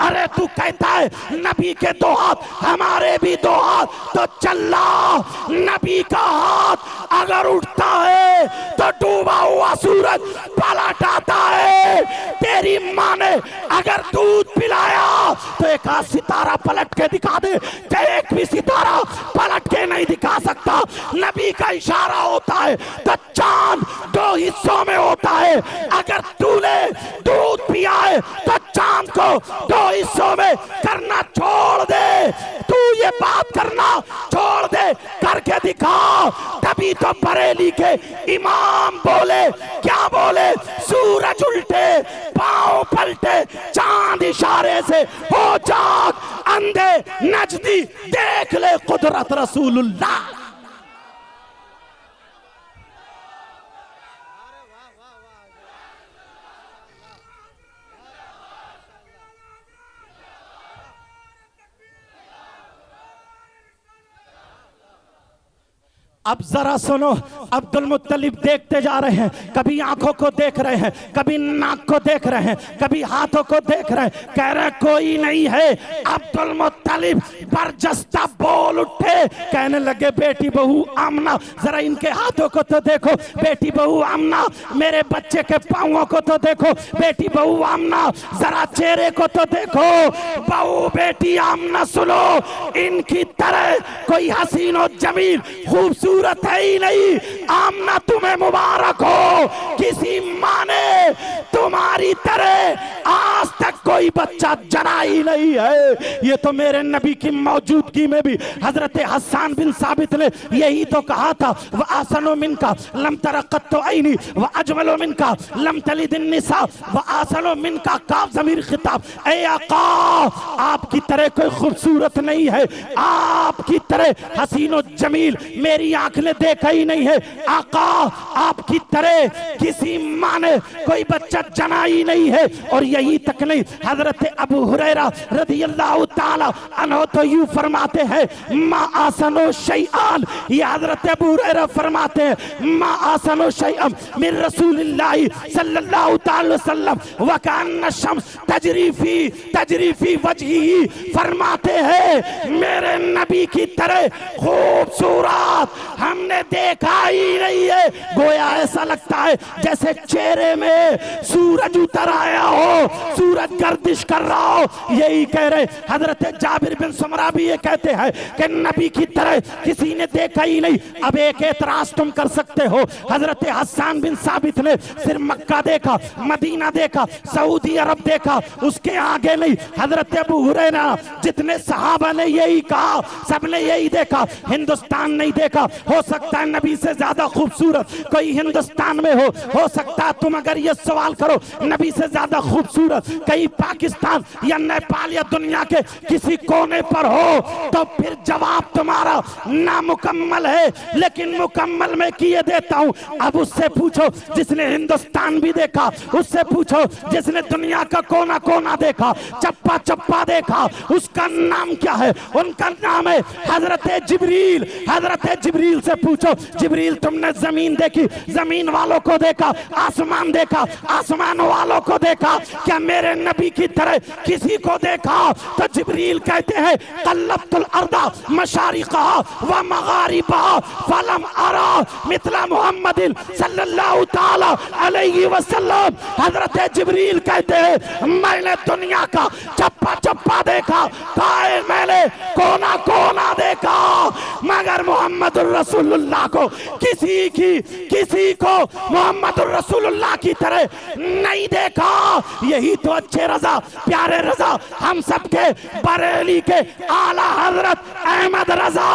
अरे तू कहता है नबी के दो हाथ हमारे भी दो हाथ, तो चल्ला नबी का हाथ अगर उठता है तो डूबा हुआ सूरज पलट आता है। तेरी माँ ने अगर दूध पिलाया तो एक आध सितारा पलट के दिखा दे, एक भी सितारा पलट के नहीं दिखा सकता। नबी का इशारा होता है तो चांद दो हिस्सों में होता है। अगर तूने दूध पिया है तो चांद को दो हिस्सों में करना छोड़ दे। तू ये बात करना छोड़ दे, करके दिखाओ। तभी तो बरेली के इमाम बोले, क्या बोले? सूरज उल्टे पांव पलटे, चांद इशारे से हो जाग, अंधे नजदी देख ले कुदरत रसूलुल्लाह। अब जरा सुनो, अब्दुल मुत्तलिब देखते जा रहे हैं, कभी आंखों को देख रहे हैं, कभी नाक को देख रहे हैं, कभी हाथों को देख रहे हैं, कह रहे कोई नहीं है। अब्दुल मुत्तलिब बरजस्ता बोल उठे, कहने लगे बेटी बहू आमना जरा इनके हाथों को तो देखो, बेटी बहू आमना मेरे बच्चे के पांवों को तो देखो, बेटी बहू आमना जरा चेहरे को तो देखो। बहू बेटी आमना सुनो, इनकी तरह कोई हसीन और जमील खूबसूरत है ही नहीं। आमना तुम्हें मुबारक हो, किसी माँ ने तुम्हारी तरह आज तक कोई बच्चा जना ही नहीं है। ये तो मेरे नबी की मौजूदगी में भी हजरत हसन बिन साबित ने यही तो कहा था, वह आसनो मिनका लम तरक़्क़त ऐनी व अजमलो मिनका लम तलिद निसा व आसनो मिनका काफ ज़मीर खिताब। ए आका, आपकी तरह कोई खूबसूरत नहीं है, आपकी तरह हसीन और जमील मेरी आंख ने देखा ही नहीं है। आका, आपकी तरह किसी माँ ने कोई बच्चा जना ही नहीं है। और यही तक नहीं, हजरत अबू हुरैरा रज़ियल्लाहु ताला अन्हु तो यूं फरमाते हैं, मा आसनो शैआन, ये हजरत अबू हुरैरा फरमाते हैं, मा आसनो शैअन मिन रसूलिल्लाहि सल्लल्लाहु ताला वसल्लम व कान्न शम्स तजरी फी वजहिही। फरमाते हैं मेरे नबी की तरह खूबसूरत हमने देखा ही नहीं है। गोया ऐसा लगता है जैसे चेहरे में सूरज उतर आया हो, सूरज गर्दिश कर रहा हो। यही कह रहे हजरत जाबिर बिन सुमरा भी ये कहते हैं कि नबी की तरह किसी ने देखा ही नहीं। अब एक एतराज तुम कर सकते हो, हजरत हसन बिन साबित ने सिर्फ मक्का देखा, मदीना देखा, सऊदी अरब देखा, उसके आगे नहीं। हजरत अबू हुरैरा जितने सहाबा ने यही कहा, सबने यही देखा, हिंदुस्तान नहीं देखा। हो सकता है नबी से ज्यादा खूबसूरत कोई हिंदुस्तान में हो सकता है तुम अगर ये सवाल करो नबी से ज्यादा खूबसूरत कहीं पाकिस्तान या नेपाल या दुनिया के किसी कोने पर हो, तो फिर जवाब तुम्हारा नामुकम्मल है। लेकिन मुकम्मल मैं किए देता हूं। अब उससे पूछो जिसने हिंदुस्तान भी देखा, उससे पूछो जिसने दुनिया का कोना कोना देखा, चप्पा चप्पा देखा, उसका नाम क्या है? उनका नाम है हजरत जिब्रील। हजरत जिब्रील से पूछो, जिब्रील तुमने जमीन देखी, जमीन वालों को देखा, आसमान देखा, आसमान वालों को देखा, क्या मेरे नबी की तरह किसी को देखा? तो जिब्रील कहते हैं कल्लबतुल अर्दा मशारिक़हा व मगारिबहा फलम अरा मिथला मुहम्मदिन सल्लल्लाहु ताला अलैहि वसल्लम। हजरत जिब्रील कहते हैं मैंने दुनिया का चप्पा चप्पा देखा, काए मैंने कोना कोना देखा, मगर मोहम्मद रसूलुल्लाह को किसी को मोहम्मद रसूलुल्लाह की तरह नहीं देखा। यही तो अच्छे रजा, प्यारे रजा, हम सबके बरेली के आला हजरत अहमद रजा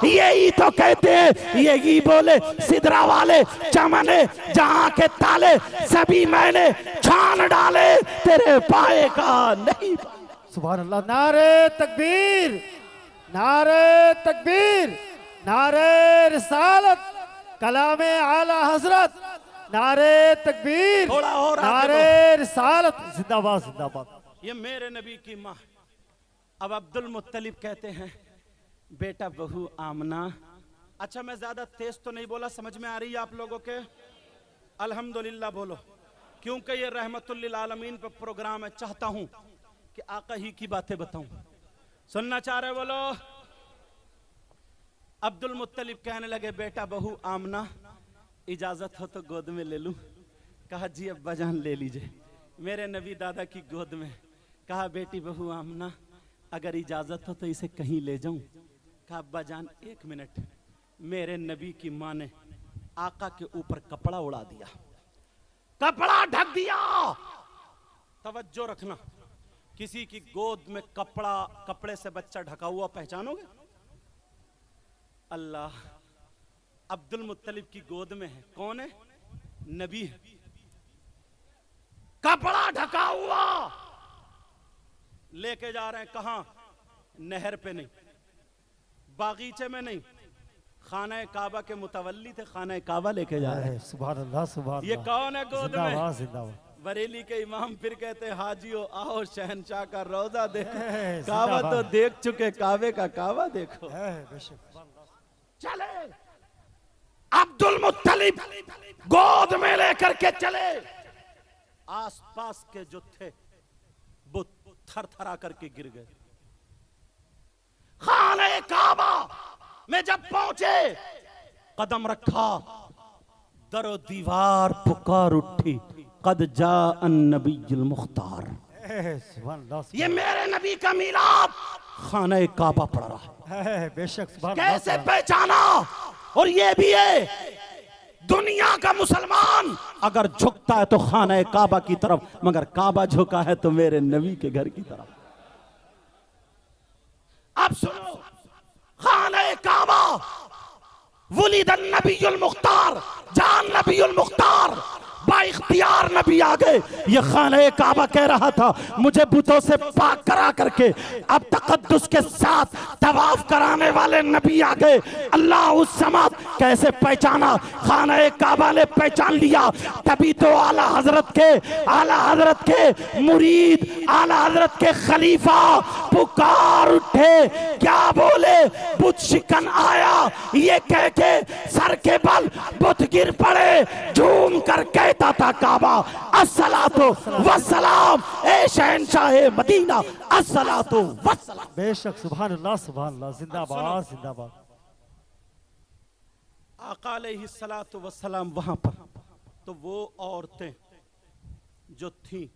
यही तो कहते हैं। यही बोले सिदरा वाले चमने जहां के ताले सभी मैंने छान डाले, तेरे पाए का नहीं। सुभान अल्लाह। नारे तकबीर, नारे तकबीर, नारे रिसालत, कलामे आला हजरत, नारे तकबीर, थोड़ा और नारे रिसालत, जिंदाबाद जिंदाबाद। ये मेरे नबी की माँ। अब अब्दुल मुत्तलिब कहते हैं बेटा बहू आमना। अच्छा मैं ज्यादा तेज तो नहीं बोला, समझ में आ रही है आप लोगों के? अल्हम्दुलिल्लाह बोलो, क्योंकि ये रहमतुल लिल आलमीन पे प्रोग्राम है। चाहता हूं कि आका ही की बातें बताऊं। सुनना चाह रहे बोलो। अब्दुल मुत्तलिब कहने लगे बेटा बहू आमना इजाजत हो तो गोद में ले लूं? कहा जी अब्बा जान ले लीजिए। मेरे नबी दादा की गोद में। कहा बेटी बहू आमना अगर इजाजत हो तो इसे कहीं ले जाऊं? कहा अब्बा जान एक मिनट। मेरे नबी की माँ ने आका के ऊपर कपड़ा उड़ा दिया, कपड़ा ढक दिया। तवज्जो रखना, किसी की गोद में कपड़े से बच्चा ढका हुआ पहचानोगे? अल्लाह अब्दुल मुत्तलिब की गोद में है। कौन है? नबी है। कपड़ा ढका हुआ लेके जा रहे हैं। कहां? नहर पे नहीं, बागीचे में नहीं, खाना काबा के मुतवल्ली थे, खाना काबा लेके जा रहे हैं। सुभान अल्लाह सुभान ये कौन है गोद में? जिंदाबाद जिंदाबाद। बरेली के इमाम फिर कहते हैं हाजियो आओ शहनशाह का रोजा देखो। है, काबा तो जिंदाबाद। देख चुके, काबे का काबा देखो। बेशक। चले अब्दुल मुत्तलिब गोद में लेकर के चले। आसपास के जो थे वो थर थरा करके गिर गए। खाने काबा में जब पहुंचे, कदम रखा, दरो दीवार पुकार उठी, कद जा अन्नबीयुल मुख्तार। सुभान अल्लाह। ये मेरे नबी का मिलाद खाने काबा पड़ रहा है। बेशक सुभान अल्लाह। कैसे पहचाना? और ये भी है, दुनिया का मुसलमान अगर झुकता है तो खाना काबा की तरफ, मगर काबा झुका है तो मेरे नबी के घर की तरफ। अब सुनो, खाना काबा वुलिदन नबीयुल मुख्तार, जान नबीयुल मुख्तार, बाइख्तियार नबी आ गए। ये खाना काबा कह रहा था मुझे बुतों से पाक करा करके अब तकद्दुस के साथ तवाफ कराने वाले नबी आ गए। अल्लाह उस समात कैसे पहचाना? खाना काबा ने पहचान लिया। तभी तो आला हजरत के मुरीद, आला हजरत के खलीफा पुकार उठे। क्या बोले? बुत शिकन आया, ये कह के सर के बल बुत गिर पड़े। झूम कर कहता था काबा अस्सलातु वस्सलाम, ए शहंशाह मदीना अस्सलातु वस्सलाम। बेशक सुभान अल्लाह सुभान अल्लाह। जिंदाबाद जिंदाबाद। आका अलैहिस्सलातु वस्सलाम वहां पर, तो वो औरतें जो थीं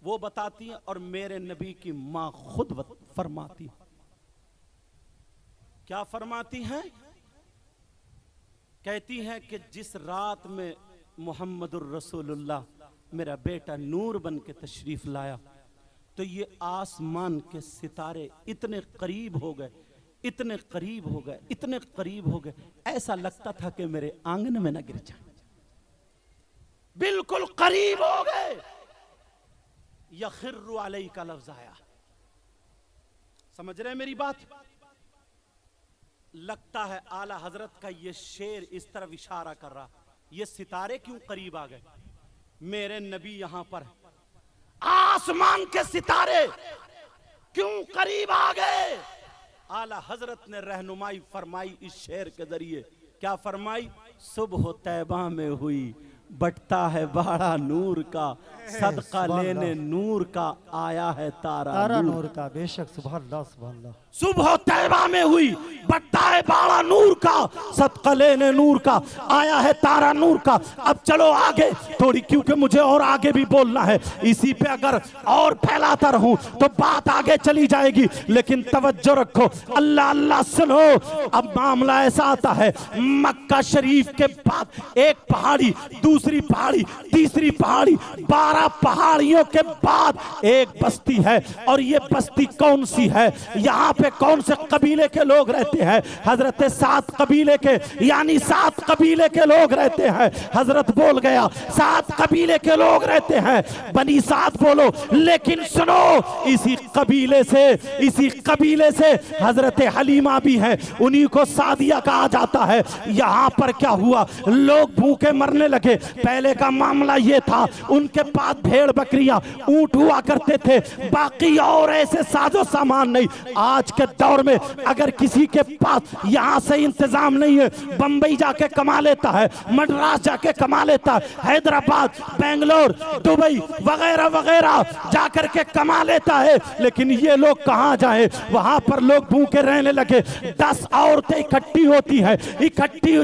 वो बताती हैं और मेरे नबी की मां खुद फरमाती। क्या फरमाती हैं? कहती हैं कि जिस रात में मुहम्मदुर रसूलुल्लाह मेरा बेटा नूर बन के तशरीफ लाया, तो ये आसमान के सितारे इतने करीब हो गए, इतने करीब हो गए, इतने करीब हो गए, ऐसा लगता था कि मेरे आंगन में न गिर जाए। बिल्कुल करीब हो गए। यखिर्रु अलैहि का लफ्ज आया। समझ रहे हैं मेरी बात? लगता है आला हजरत का ये शेर इस तरफ इशारा कर रहा, ये सितारे क्यों करीब आ गए? मेरे नबी यहां पर, आसमान के सितारे क्यों करीब आ गए? आला हजरत ने रहनुमाई फरमाई इस शेर के जरिए। क्या फरमाई? सुबह तैबा में हुई, बटता है बाड़ा नूर का, सदका लेने नूर का आया है तारा नूर का। बेशक सुभान अल्लाह सुभान अल्लाह। सुबह तैबा में हुई, बटता है बाड़ा नूर का, सदका लेने नूर का आया है तारा नूर का। अब चलो आगे थोड़ी, क्योंकि मुझे और आगे भी बोलना है। इसी पे अगर और फैलाता रहूं तो बात आगे चली जाएगी, लेकिन तवज्जो रखो, अल्लाह अल्लाह सुनो। अब मामला ऐसा आता है, मक्का शरीफ के बाद एक पहाड़ी, दूसरी पहाड़ी, तीसरी पहाड़ी, 12 पहाड़ियों के बाद एक बस्ती है। और ये बस्ती कौन सी है? यहाँ पे कौन से कबीले के लोग रहते हैं? हजरत 7 कबीले के, यानी 7 कबीले के लोग रहते हैं। हजरत बोल गया 7 कबीले के लोग रहते हैं, बनी साद बोलो। लेकिन सुनो, इसी कबीले से हजरत हलीमा भी है, उन्हीं को सादिया कहा जाता है। यहाँ पर क्या हुआ? लोग भूखे मरने लगे। पहले का मामला ये था, उनके पास भेड़ बकरियां ऊंट हुआ करते थे, बाकी और ऐसे साजो सामान नहीं। आज के दौर में अगर किसी के पास यहाँ से इंतजाम नहीं है, बंबई जाके कमा लेता है, मद्रास जाके कमा लेता है, हैदराबाद, बेंगलोर, दुबई वगैरह वगैरह जाकर के कमा लेता है। लेकिन ये लोग कहाँ जाए? वहां पर लोग भूखे रहने लगे। 10 औरतें इकट्ठी होती है,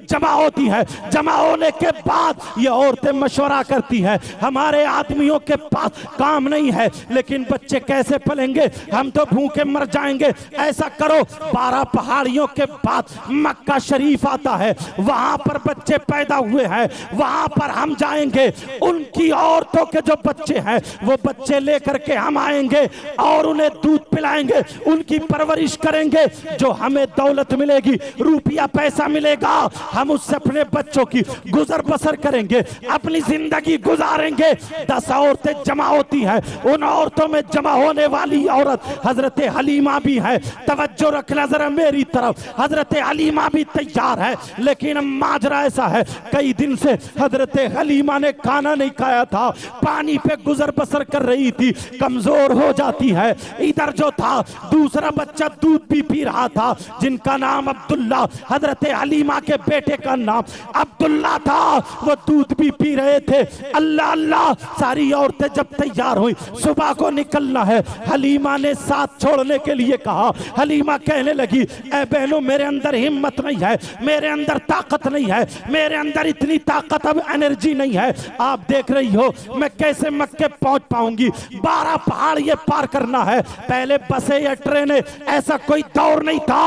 जमा होती है। जमा होने के बाद ये औरतें मशवरा करती है, हमारे आदमियों के पास काम नहीं है, लेकिन बच्चे कैसे पलेंगे? हम तो भूखे मर जाएंगे। ऐसा करो, 12 पहाड़ियों के बाद मक्का शरीफ आता है, वहां पर बच्चे पैदा हुए हैं, वहां पर हम जाएंगे, उनकी औरतों के जो बच्चे हैं वो बच्चे लेकर के हम आएंगे और उन्हें दूध पिलाएंगे, उनकी परवरिश करेंगे। जो हमें दौलत मिलेगी, रुपया पैसा मिलेगा, हम उससे अपने बच्चों की गुजर बसर करेंगे, अपनी जिंदगी गुजारेंगे। 10 औरतें जमा होती हैं, उन औरतों में जमा होने वाली औरत हजरत हलीमा भी है। तवज्जो रखना जरा मेरी तरफ, हजरत हलीमा भी तैयार है, लेकिन माजरा ऐसा है कई दिन से हजरत हलीमा ने खाना नहीं खाया था, पानी पे गुजर बसर कर रही थी, कमजोर हो जाती है। इधर जो था दूसरा बच्चा दूध भी पी रहा था, जिनका नाम अब्दुल्ला, हजरत हलीमा के बेटे का नाम अब्दुल्ला था, वो दूध भी पी रहे थे। अल्लाह अल्लाह, सारी औरतें जब तैयार हुई, सुबह को निकलना है, हलीमा ने साथ छोड़ने के लिए कहा। हलीमा कहने लगी, ऐ बहनों मेरे अंदर हिम्मत नहीं है, मेरे अंदर ताकत नहीं है, मेरे अंदर इतनी ताकत अब एनर्जी नहीं है, आप देख रही हो मैं कैसे मक्के पहुंच पाऊंगी, 12 पहाड़ ये पार करना है। पहले बसें या ट्रेनें ऐसा कोई दौर नहीं था।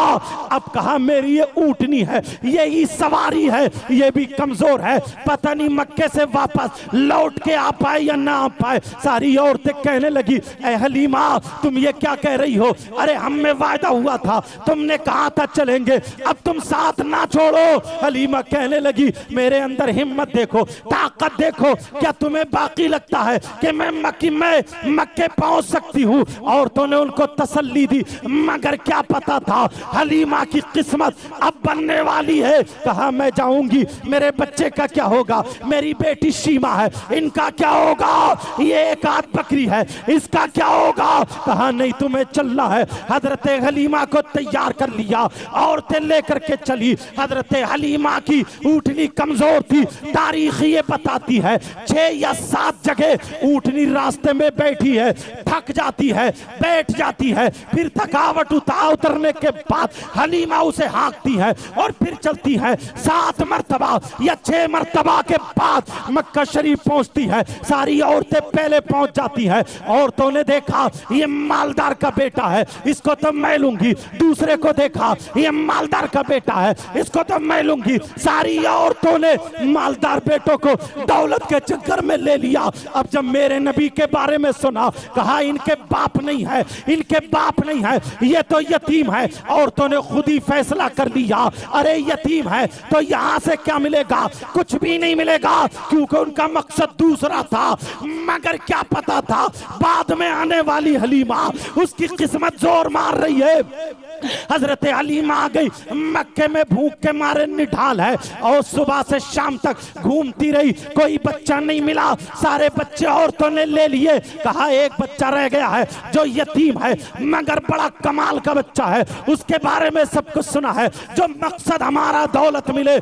अब कहा मेरी ये ऊंटनी है, यही सवारी है, ये भी कमजोर है, पता नहीं मक्के से वापस लौट के आ पाए या ना आ पाए। सारी औरतें कहने लगी, ऐ हलीमा तुम ये क्या कह रही हो, अरे हम में वायदा हुआ था, तुमने कहा था चलेंगे, अब तुम साथ ना छोड़ो। हलीमा कहने लगी, मेरे अंदर हिम्मत देखो, ताकत देखो, क्या तुम्हें बाकी लगता है कि मैं मक्के पहुंच सकती हूँ। औरतों ने उनको तसल्ली दी, मगर क्या पता था हलीमा की किस्मत अब बनने वाली है। कहा मैं जाऊंगी, मेरे बच्चे का क्या होगा, मेरी बेटी शीमा है, इनका क्या होगा, ये एक आध बकरी है, इसका क्या होगा। कहा नहीं तुम्हें चलना है। हजरत हलीमा को तैयार कर लिया, औरतें लेकर के चली। हजरत हलीमा की ऊँटनी कमजोर थी, तारीख ये बताती है 6 या 7 जगह ऊँटनी रास्ते में बैठी है, थक जाती है, बैठ जाती है, फिर थकावट उतरने के बाद हलीमा उसे हाँकती है और फिर चलती है। 7 मरतबा या 6 मरतबा के बाद मक्का शरीफ पहुंचती है। सारी औरतें पहले पहुंच जाती हैं। औरतों ने देखा ये मालदार का बेटा है, इसको तो मैं लूंगी। दूसरे को देखा ये मालदार का बेटा है, इसको तो मैं लूंगी। सारी औरतों ने मालदार बेटों को दौलत के चक्कर में ले लिया। अब जब मेरे नबी के बारे में सुना, कहा इनके बाप नहीं है, इनके बाप नहीं है, ये तो यतीम है। औरतों ने खुद ही फैसला कर लिया, अरे यतीम है तो यहाँ से क्या मिलेगा, कुछ भी नहीं मिलेगा, क्योंकि उनका मकसद दूसरा था। मगर क्या पता था बाद में आने वाली हलीमा, उसकी किस्मत जोर मार रही है। हजरत हलीमा आ गई, मक्के में भूख के मारे निढाल है और सुबह से शाम तक घूमती रही, कोई बच्चा नहीं मिला। सारे बच्चे औरतों ने ले लिए। कहा एक बच्चा रह गया है जो यतीम है, मगर बड़ा कमाल का बच्चा है, उसके बारे में सब कुछ सुना है। जो मकसद हमारा दौलत मिले,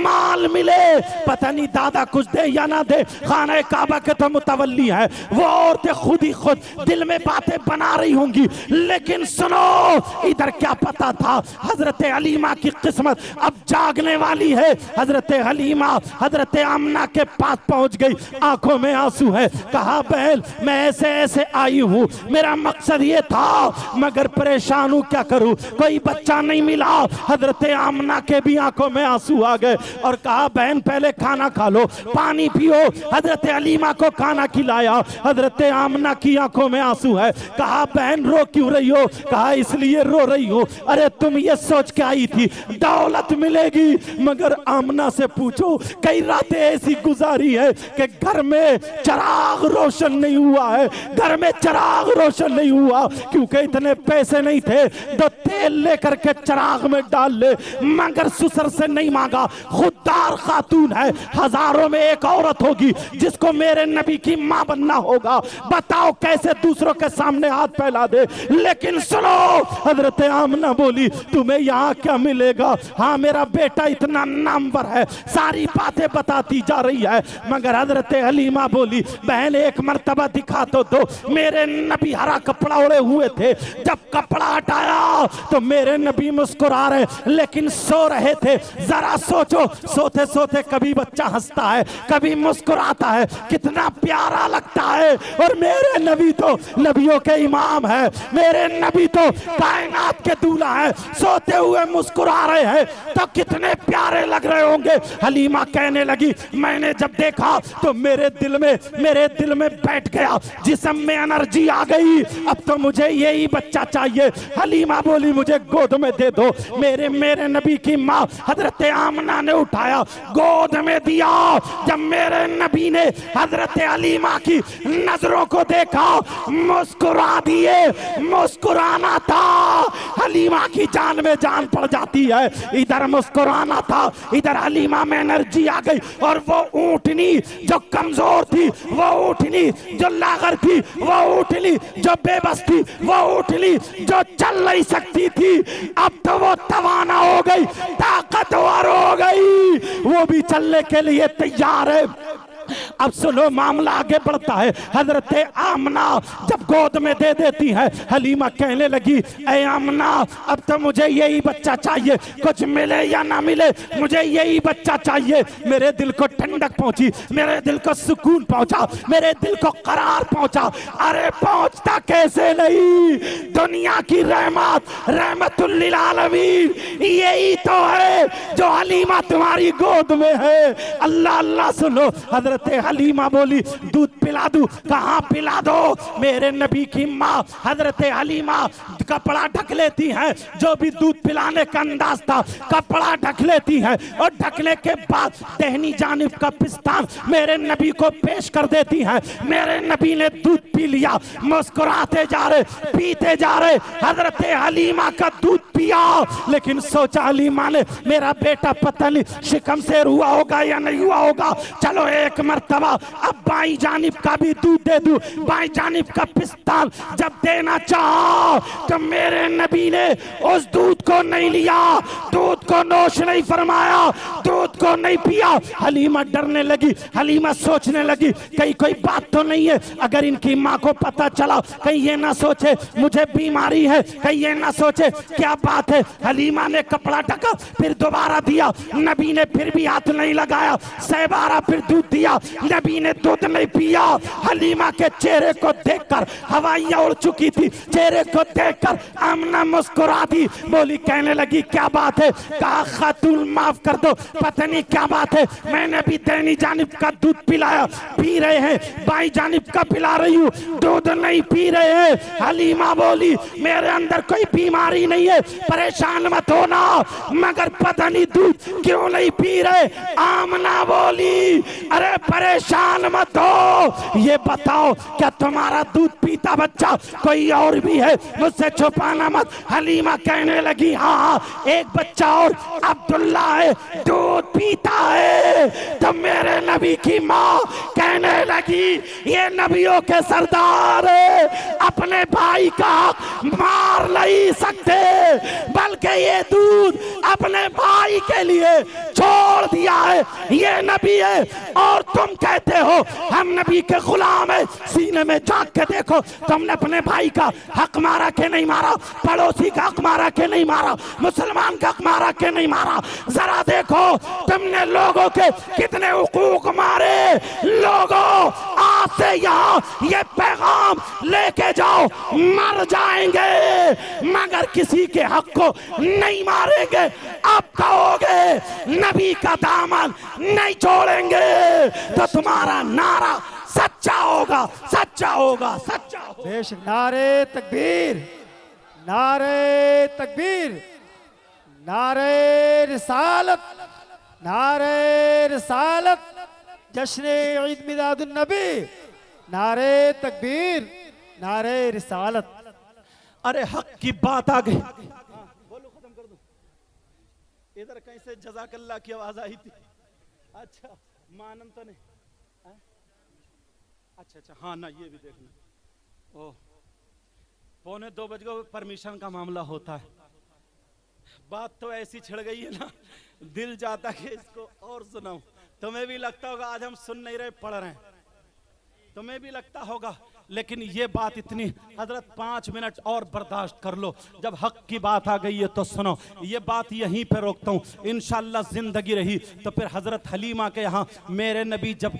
माल मिले, पता नहीं दादा कुछ दे या ना दे, खाने काबा के तो मुतवल्ली है। वो औरतें खुद ही खुद दिल में बातें बना रही होंगी, लेकिन सुनो इधर क्या पता था हजरत हलीमा की किस्मत अब जागने वाली है। हजरत हलीमा हजरत आमना के पास पहुंच गई, आंखों में आंसू है। कहा बहन मैं ऐसे ऐसे आई हूँ, मेरा मकसद ये था, मगर परेशान हूँ, क्या करूँ, कोई बच्चा नहीं मिला। हजरत आमना के भी आंखों में आंसू आ गए और कहा बहन पहले खाना खा लो, पानी पियो। हजरत हलीमा को खाना खिलाया। हजरत आमना की आंखों में आंसू है। कहा बहन रो क्यों रही हो, कहा इसलिए रो रही हो, अरे तुम ये सोच के आई थी दौलत मिलेगी, मगर आमना से पूछो कई रातें ऐसी गुजारी है कि घर में चिराग रोशन नहीं हुआ है, घर में चिराग रोशन नहीं हुआ, क्योंकि इतने पैसे नहीं थे तो तेल लेकर के चिराग में डाल ले, मगर ससुर से नहीं मांगा। खुददार खातून है, हजारों में एक औरत होगी जिसको मेरे नबी की मां बनना होगा। बताओ कैसे दूसरों के सामने हाथ फैला दे। लेकिन सुनो हजरत आमना बोली तुम्हें यहाँ क्या मिलेगा, हाँ मेरा बेटा इतना नामवर है, सारी बातें बताती जा रही है। मगर हजरत हलीमा बोली बहन एक मर्तबा दिखा तो दो। मेरे नबी हरा कपड़ा ओढ़े हुए थे, जब कपड़ा हटाया तो मेरे नबी मुस्कुरा रहे लेकिन सो रहे थे। जरा सोचो सोते सोते कभी बच्चा हंसता है, कभी मुस्कुराता है, कितना प्यारा लगता है। और मेरे नबी तो नबियों के इमाम है, मेरे नबी तो कायनात के दूल्हा हैं, सोते हुए मुस्कुरा रहे हैं तो कितने प्यारे लग रहे होंगे। हलीमा कहने लगी मैंने जब देखा तो मेरे दिल में बैठ गया, जिस्म में एनर्जी आ गई, अब तो मुझे यही बच्चा चाहिए। हलीमा बोली मुझे गोद में दे दो। मेरे नबी की माँ हजरत आमना ने उठाया, गोद में दिया। जब मेरे नबी ने हजरत हलीमा की नजरों को देखा, मुस्कुरा दिए। मुस्कुराना था, हलीमा की जान में जान पड़ जाती है। इधर मुस्कुराना था, इधर हलीमा में एनर्जी आ गई। और वो ऊँटनी जो कमजोर थी, वो ऊँटनी जो लागर थी, वो ऊँटनी जो बेबस थी, वो ऊँटनी जो चल नहीं सकती थी, अब तो वो तवाना हो गई, ताकतवर हो गई, वो भी चलने के लिए तैयार है। अब सुनो मामला आगे बढ़ता है। हजरत आमना जब गोद में दे देती है, हलीमा कहने लगी ऐ आमना अब तो मुझे यही बच्चा चाहिए, कुछ मिले या ना मिले मुझे यही बच्चा चाहिए। मेरे दिल को ठंडक पहुंची, मेरे दिल को सुकून पहुंचा, मेरे दिल को करार पहुंचा। अरे पहुंचता कैसे नहीं, दुनिया की रहमतुल लिल आलमीन यही तो है जो हलीमा तुम्हारी गोद में है। अल्लाह अल्लाह सुनो। हजरत हलीमा बोली दूध पिला दूं? कहां पिला दो। मेरे नबी की माँ हजरत हलीमा कपड़ा ढक लेती हैं, जो भी दूध पिलाने का अंदाज था कपड़ा ढक लेती हैं, और ढकने के बाद दहनी जानिब का पिस्तान मेरे नबी को पेश कर देती हैं। मेरे नबी ने दूध पी लिया, मुस्कुराते जा रहे, पीते जा रहे। हजरत हलीमा का दूध पिया, लेकिन सोचा हलीमा ने मेरा बेटा पता नहीं शिकम से हुआ होगा या नहीं हुआ होगा, चलो एक मर्तबा अब बाई जानिब का भी दूध दे दूं। बाई जानिब का पिस्तान जब देना चाहा तो मेरे नबी ने उस दूध को नहीं लिया, दूध को नोश नहीं फरमाया, दूध को नहीं पिया। हलीमा डरने लगी, हलीमा सोचने लगी कहीं कोई बात तो नहीं है, अगर इनकी माँ को पता चला कहीं ये ना सोचे मुझे बीमारी है, कहीं ये ना सोचे क्या बात है। हलीमा ने कपड़ा ढका, फिर दोबारा दिया, नबी ने फिर भी हाथ नहीं लगाया, सहबारा फिर दूध दिया, नबी ने दूध नहीं पिया। हलीमा के चेहरे को देखकर हवाइयां उड़ चुकी थी, चेहरे को देखकर आमना मुस्कुरा दी, बोली कहने लगी क्या बात है। कहा खातून माफ कर दो, पता नहीं क्या बात है, मैंने भी दैनी जानिब का दूध पिलाया, पी रहे हैं, बाई जानिब का पिला रही हूँ, दूध नहीं पी रहे हैं। हलीमा बोली मेरे अंदर कोई बीमारी नहीं है, परेशान मत होना, मगर पता नहीं दूध क्यों नहीं पी रहे। आमना बोली अरे परेशान मत हो, ये बताओ क्या तुम्हारा दूध पीता बच्चा कोई और भी है, मुझसे छुपाना मत। हलीमा कहने लगी हाँ एक बच्चा और अब्दुल्ला है, दूध पीता है। तो मेरे नबी की माँ कहने लगी ये नबियों के सरदार है, अपने भाई का हक मार नहीं सकते, बल्कि ये दूध अपने भाई के लिए छोड़ दिया है, ये नबी है और तुम कहते हो हम नबी के गुलाम है। सीने में झांक के देखो, तुमने अपने भाई का हक मारा के नहीं मारा, पड़ोसी का हक मारा के नहीं मारा, मुसलमान का हक मारा के नहीं मारा। जरा देखो तुमने लोगों के कितने हुकूक मारे। लोगों आज से यहाँ ये पैगाम लेके जाओ, मर जाएंगे मगर किसी के हक को नहीं मारेंगे। अब कहोगे नबी का दामन नहीं छोड़ेंगे तो तुम्हारा नारा सच्चा होगा, सच्चा होगा, सच्चा होगा। बेशक नारे तकबीर, नारे तकबीर, नारे रिसालत, नारे रिसालत, जश्न ईद मिलादुन नबी, नारे तकबीर, नारे रिसालत। अरे हक की बात आ गई। बोलो खत्म कर दो। इधर कहीं से जज़ाकल्लाह की आवाज आई थी। अच्छा मानन तो नहीं, अच्छा अच्छा हाँ ना ये भी देखना। ओह 1:45 बज गए, परमिशन का मामला होता है। बात तो ऐसी छिड़ गई है ना, दिल जाता है कि इसको और सुनाऊं। तुम्हें भी लगता होगा आज हम सुन नहीं रहे, पढ़ रहे हैं। तुम्हें भी लगता होगा लेकिन ये बात इतनी, हजरत 5 मिनट और बर्दाश्त कर लो, जब हक की बात आ गई है तो सुनो। ये बात यहीं पे रोकता हूँ, इंशाअल्लाह जिंदगी रही तो फिर हजरत हलीमा के यहाँ मेरे नबी जब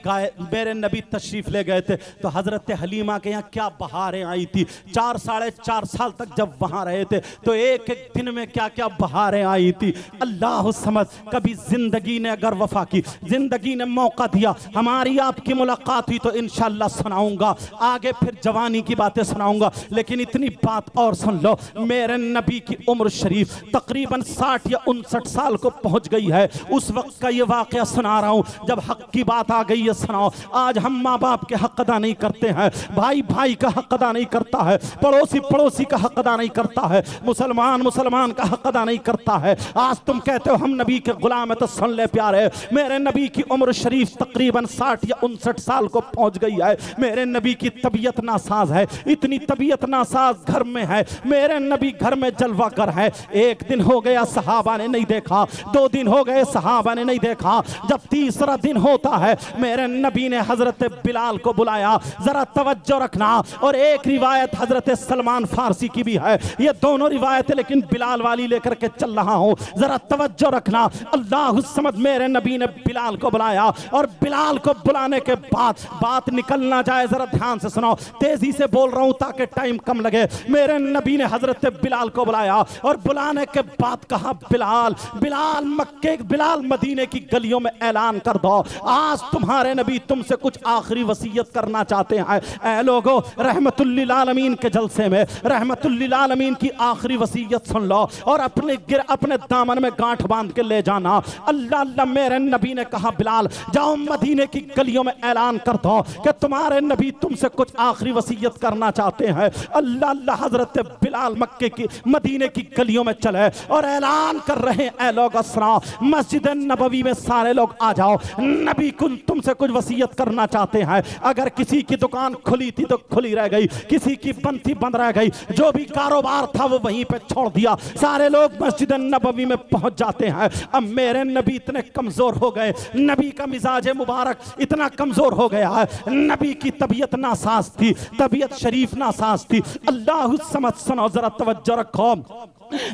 मेरे नबी तशरीफ ले गए थे तो हजरत हलीमा के यहाँ क्या बहारें आई थी। 4 साढ़े 4 साल तक जब वहाँ रहे थे तो एक एक दिन में क्या क्या बहारें आई थी। अल्लाह समझ, कभी जिंदगी ने अगर वफा की, जिंदगी ने मौका दिया, हमारी आपकी मुलाकात हुई तो इंशाअल्लाह सुनाऊंगा, आगे फिर जवानी की बातें सुनाऊंगा। लेकिन इतनी बात और सुन लो, मेरे नबी की उम्र शरीफ तकरीबन 60 या 59 साल को पहुंच गई है। उस वक्त का ये वाकया सुना रहा हूं, जब हक की बात आ गई है सुनाओ। आज हम माँ बाप के हक अदा नहीं करते हैं, भाई भाई का हक अदा नहीं करता है, पड़ोसी पड़ोसी का हक अदा नहीं करता है, मुसलमान मुसलमान का हक अदा नहीं करता है। आज तुम कहते हो हम नबी के गुलाम है तो सुन ले प्यारे, मेरे नबी की उम्र शरीफ तकरीबन 60 या 59 साल को पहुंच गई है। मेरे नबी की तबीयत नासाज है, इतनी तबीयत नासाज घर में है, मेरे नबी घर में जलवागर है। एक दिन हो गया सहाबा ने नहीं देखा, 2 दिन हो गए सहाबा ने नहीं देखा, जब तीसरा दिन होता है मेरे नबी ने हजरत बिलाल को बुलाया। जरा तवज्जो रखना, और एक रिवायत हजरत सलमान फारसी की भी है, ये दोनों रिवायतें लेकिन बिलाल वाली लेकर के चल रहा हूं, जरा तवज्जो रखना। अल्लाह समझ, मेरे नबी ने बिलाल को बुलाया और बिलाल को बुलाने के बाद, बात निकल ना जाए जरा ध्यान से सुनो, तेजी से बोल रहा हूं ताकि टाइम कम लगे। मेरे नबी ने हजरत बिलाल को बुलाया और बुलाने के बाद कहा, बिलाल बिलाल मक्के बिलाल मदीने की गलियों में ऐलान कर दो, आज तुम्हारे नबी तुमसे कुछ आखिरी वसीयत करना चाहते हैं। ऐ लोगो, रहमतुल्लिल आलमीन के जलसे में रहमतुल्लिल आलमीन की आखिरी वसीयत सुन लो और अपने दामन में गांठ बांध के ले जाना। अल्लाह अल्लाह, मेरे नबी ने कहा, बिलाल जाओ मदीने की गलियों में ऐलान कर दो कि तुम्हारे नबी तुमसे कुछ आखिरी वसीयत करना चाहते हैं। अल्लाह अल्लाह, हजरत बिलाल मक्के की मदीने की गलियों में चले और ऐलान कर रहे हैं, ऐ लोग सुनो, मस्जिद नबवी में सारे लोग आ जाओ, नबी तुमसे कुछ वसीयत करना चाहते हैं। अगर किसी की दुकान खुली थी तो खुली रह गई, किसी की बंद थी बंद रह गई, जो भी कारोबार था वो वहीं पे छोड़ दिया, सारे लोग मस्जिद नबवी में पहुंच जाते हैं। अब मेरे नबी इतने कमजोर हो गए, नबी का मिजाज मुबारक इतना कमजोर हो गया है, नबी की तबीयत नासाज थी, तबीयत शरीफ नासाज थी। अल्लाह समझ, सुनो जरा तवज्जो रखो,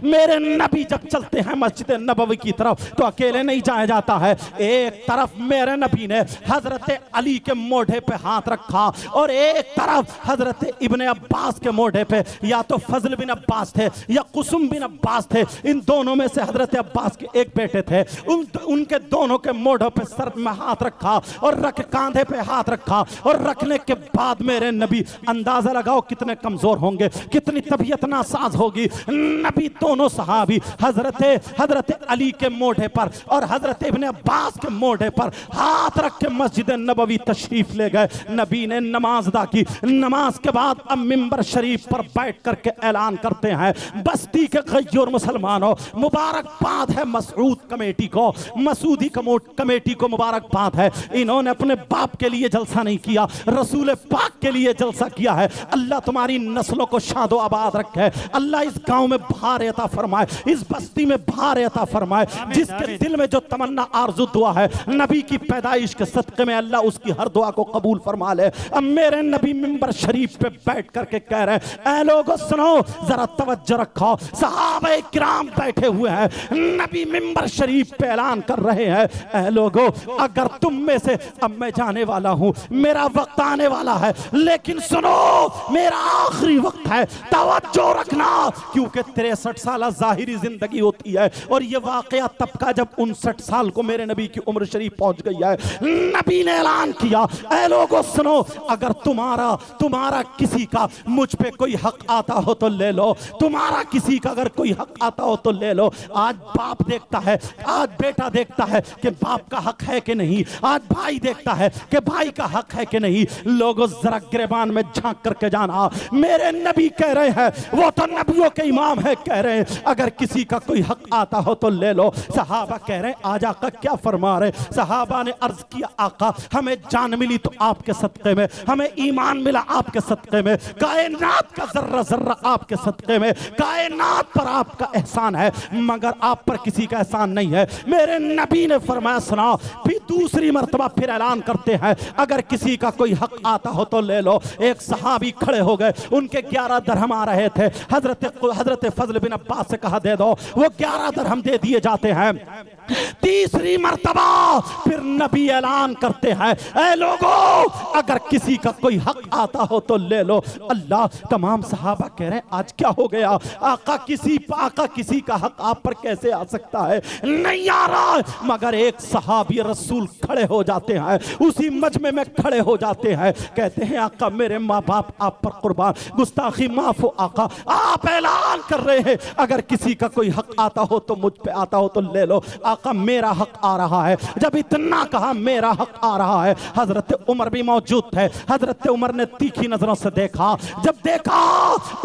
मेरे नबी जब चलते हैं मस्जिद नबवी की तरफ तो अकेले नहीं जाया जाता है। एक तरफ मेरे नबी ने हजरत अली के मोढ़े पे हाथ रखा और एक तरफ हजरत इब्ने अब्बास के मोढ़े पे, या तो फजल बिन अब्बास थे या कुसुम बिन अब्बास थे, इन दोनों में से हजरत अब्बास के एक बेटे थे, उनके दोनों के मोढ़ों पे सर में हाथ रखा और कांधे पे हाथ रखा, और रखने के बाद मेरे नबी, अंदाजा लगाओ कितने कमजोर होंगे, कितनी तबीयत नासाज होगी। नबी दोनों सहाबी हजरत अली के मोढ़े पर और हजरत इब्ने अब्बास के मोढ़े पर हाथ रख के मस्जिद नबवी तशरीफ ले गए। नबी ने नमाज अदा की, नमाज के बाद अब मिंबर शरीफ पर बैठ करके ऐलान करते हैं, बस्ती के गय्यूर मुसलमानों, मुबारकबाद है मसऊद कमेटी को, मसूदी कमेटी को मुबारकबाद है। इन्होंने अपने बाप के लिए जलसा नहीं किया, रसूल पाक के लिए जलसा किया है। अल्लाह तुम्हारी नस्लों को शादो आबाद रखे, अल्लाह इस गांव में बहार अता फरमाए, इस बस्ती में बहार अता फरमाए। जिसके दिल में जो तमन्ना आरज़ू दुआ है नबी की पैदाइश के सदक़े में, अल्लाह उसकी हर दुआ को कबूल फरमा ले। अब मेरे नबी मिंबर शरीफ पे बैठ करके कह रहे हैं, ऐ लोगों सुनो, जरा तवज्जो रखो, सहाबा किराम बैठे हुए हैं, नबी मिंबर शरीफ पे ऐलान कर रहे हैं, ऐ लोगों अगर तुम में से, अब मैं जाने वाला हूं, मेरा वक्त आने वाला है, लेकिन सुनो मेरा आखिरी वक्त है, तवज्जो रखना, क्योंकि 63 साल जाहिरी जिंदगी होती है और ये वाकया तब का जब 59 साल को मेरे नबी की उम्र शरीफ पहुंच गई है। नबी ने ऐलान किया, ऐ लोगों सुनो, अगर तुम्हारा किसी का मुझ पे कोई हक आता हो तो ले लो, तुम्हारा किसी का अगर कोई हक आता हो तो ले लो। आज बाप देखता है, आज बेटा देखता है कि बाप का हक है कि नहीं, आज भाई देखता है कि भाई का हक है कि नहीं। लोगों जरा गिरबान में झांक करके जाना, मेरे नबी कह रहे हैं, वो तो नबियों के इमाम है, कह रहे हैं अगर किसी का कोई हक आता हो तो ले लो। सहाबा कह रहे हैं आज आका क्या फरमा रहे। सहाबा ने अर्ज किया आका हमें जान मिली तो आपके सदक़े में, हमें ईमान मिला आपके सदक़े में, कायनात का जर्रा जर्रा आपके सदक़े में, कायनात पर आपका एहसान है मगर आप पर किसी का एहसान नहीं है। मेरे नबी ने फरमाया सुनाओ। फिर दूसरी मर्तबा फिर ऐलान करते हैं अगर किसी का कोई हक आता हो तो ले लो। एक सहाबी खड़े हो गए, उनके 11 दरहम आ रहे थे। हजरत फजल बिन अब्बास से कहा दे दो, वो 11 दरहम दे दिए जाते हैं। तीसरी मर्तबा फिर नबी ऐलान करते हैं ऐ लोगों अगर किसी का कोई हक आता हो तो ले लो। अल्लाह, तमाम सहाबा कह रहे हैं आज क्या हो गया आका, किसी का हक आप पर कैसे आ सकता है, नहीं आ रहा। मगर एक सहाबी रसूल खड़े हो जाते हैं, उसी मजमे में खड़े हो जाते हैं, कहते हैं आका मेरे माँ बाप आप पर कुर्बान, गुस्ताखी माफ हो आका। आप ऐलान कर रहे हैं अगर किसी का कोई हक आता हो तो मुझ पे आता हो तो ले लो। आका मेरा हक आ रहा है। जब इतना कहा मेरा हक आ रहा है, हजरत उमर भी मौजूद थे। हजरत उमर ने तीखी नजरों से देखा, जब देखा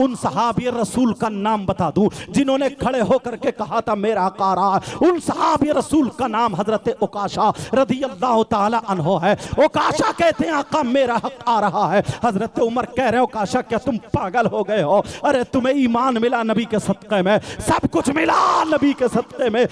उन सहाबी रसूल का नाम बता दूं जिन्होंने खड़े होकर के कहा था मेरा हक आ रहा है, उन सहाबी रसूल का नाम हजरत उकाशा रदियल्लाहु ताला अन्हो है। उकाशा कहते हैं आका मेरा हक आ रहा है। हजरत उमर कह रहे हो उकाशा क्या तुम पागल हो गए हो, अरे तुम्हें ईमान मिला नबी के सदक़े में, सब कुछ मिला नबी के सदक़े में,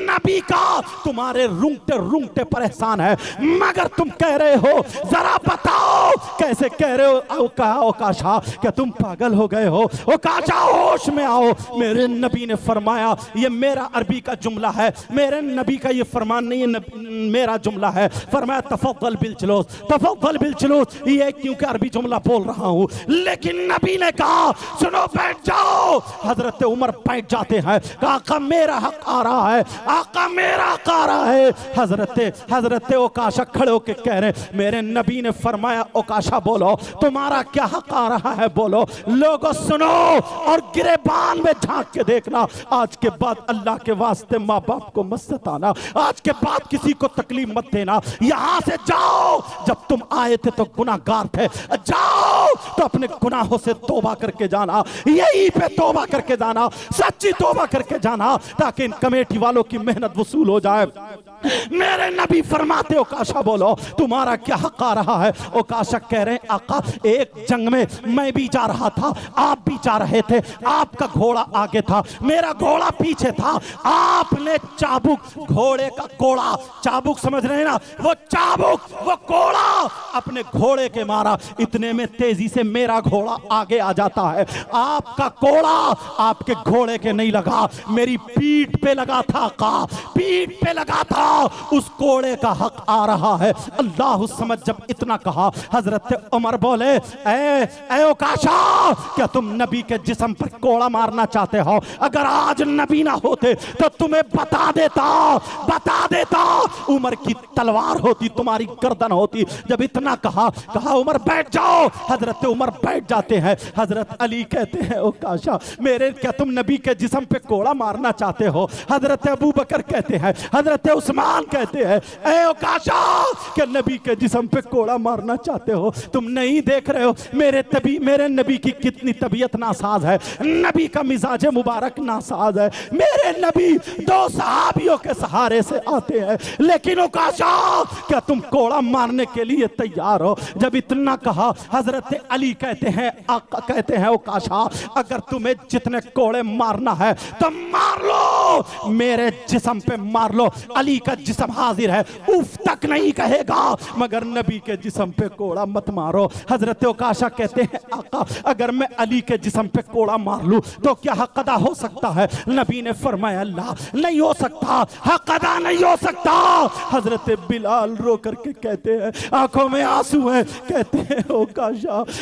नबी का तुम्हारे रूंगटे रूंगटे पर एहसान है मगर तुम कह रहे हो, जरा बताओ कैसे कह रहे हो। कहा ओकाशा क्या तुम पागल हो गए हो, ओकाशा होश में आओ। मेरे नबी ने फरमाया ये मेरा अरबी का जुमला है, मेरे नबी का ये फरमान नहीं है, मेरा जुमला है। फरमाया तफद्दल बिल जुलूस, तफद्दल बिल जुलूस, ये क्योंकि अरबी जुमला बोल रहा हूं लेकिन नबी ने कहा सुनो बैठ जाओ। हजरत उमर बैठ जाते हैं, आका मेरा हक आ रहा है, आका मेरा हक आ रहा है। हजरत ओकाशा खड़े होके कह रहे मेरे नबी ने फरमाया ओकाशा बोलो तुम्हारा क्या हक आ रहा है, बोलो। लोगों सुनो और गिरेबान में झांक के देखना, आज के बाद अल्लाह के वास्ते माँ बाप को मत सताना, आज के बाद किसी को तकलीफ मत देना, यहां से जाओ। जब तुम आए थे तो गुनाहगार थे, जाओ तो अपने गुनाहों से तौबा करके जाना, यहीं पे तौबा करके जाना, सच्ची तौबा करके जाना ताकि इन कमेटी वालों की मेहनत वसूल हो जाए। मेरे नबी फरमाते ओकाशा बोलो तुम्हारा क्या हक आ रहा है। ओकाशा कह रहे हैं आका एक जंग में मैं भी जा रहा था, आप भी जा रहे थे, आपका घोड़ा आगे था, मेरा घोड़ा पीछे था, आपने चाबुक, घोड़े का कोड़ा, चाबुक समझ रहे हैं ना, वो चाबुक वो कोड़ा अपने घोड़े के मारा, इतने में तेजी से मेरा घोड़ा आगे आ जाता है, आपका कोड़ा आपके घोड़े के नहीं लगा, मेरी पीठ पे लगा था, पीठ पे लगा था, उस कोड़े का हक आ रहा है। अल्लाह समझ जब इतना कहा हजरत उमर बोले ऐ ओकाशा क्या तुम नबी के जिस्म पर कोड़ा मारना चाहते हो, अगर आज नबी ना होते तो तुम्हें बता देता उमर की तलवार होती, तुम्हारी गर्दन होती। जब इतना कहा उमर बैठ जाओ, हजरत उमर बैठ जाते हैं। हजरत अली कहते हैं ओकाशा मेरे क्या तुम नबी के जिस्म पे कोड़ा मारना चाहते हो। हजरत अबू बकर कहते हैं, हजरत उस्मान कहते हैं ऐ ओकाशा क्या नबी के जिस्म पे कोड़ा मारना चाहते हो, तुम नहीं देख रहे हो मेरे नबी की कितनी तबीयत नासाज है, नबी का मिजाज मुबारक नासाज है, मेरे नबी 2 सहाबियों के सहारे से आते हैं, लेकिन ओकाशा क्या तुम कोड़ा मारने के लिए तैयार हो। जब इतना कहा हजरत अली कहते हैं ओकाशा अगर तुम्हें जितने कोड़े मारना है तो मार लो, मेरे जिस्म पे मार लो, अली का जिस्म हाजिर है, उफ तक नहीं कहेगा, मगर नबी के जिस्म पे कोड़ा मत मारो। हजरत ओकाशा कहते हैं आका अगर मैं अली के जिस्म पे कोड़ा मार लूं तो क्या हक अदा हो सकता है। नबी ने फरमाया अल्लाह नहीं हो सकता, हक अदा नहीं हो सकता। हजरत बिलाल रो करके कहते हैं, आंखों में आंसू हैं, कहते हैं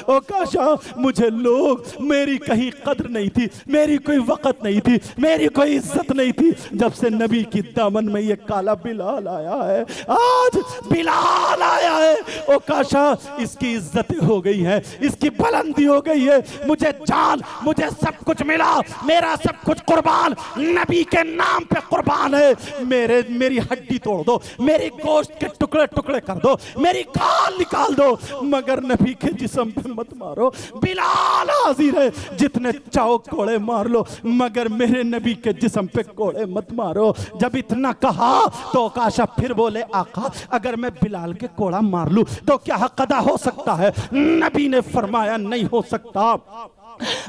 ओकाशा मुझे लोग, मेरी कहीं कद्र नहीं थी, मेरी कोई वक़्त नहीं थी, मेरी कोई इज्जत नहीं थी जब से नबी की दामन में ये काला बिलाल आया है। आज बिलाल आया है, ओ काशा इसकी इज्जत हो गई है, इसकी बुलंदी हो गई है। मुझे जान, मुझे सब कुछ मिला, मेरा सब कुछ कुर्बान नबी के नाम पे कुर्बान है। मेरी हड्डी तोड़ दो, मेरी गोश्त के टुकड़े टुकड़े कर दो, मेरी खाल निकाल दो, मगर नबी के जिस्म पे मत मारो। बिलाल हाजिर है, जितने चाहो कोड़े मार लो, मगर मेरे नबी के जिस्म पे कोड़े मत मारो। जब इतना कहा तो काशा फिर बोले आका अगर मैं बिलाल के कोड़ा मार लूं तो क्या हक अदा हो सकता है? नबी ने फरमाया नहीं हो सकता।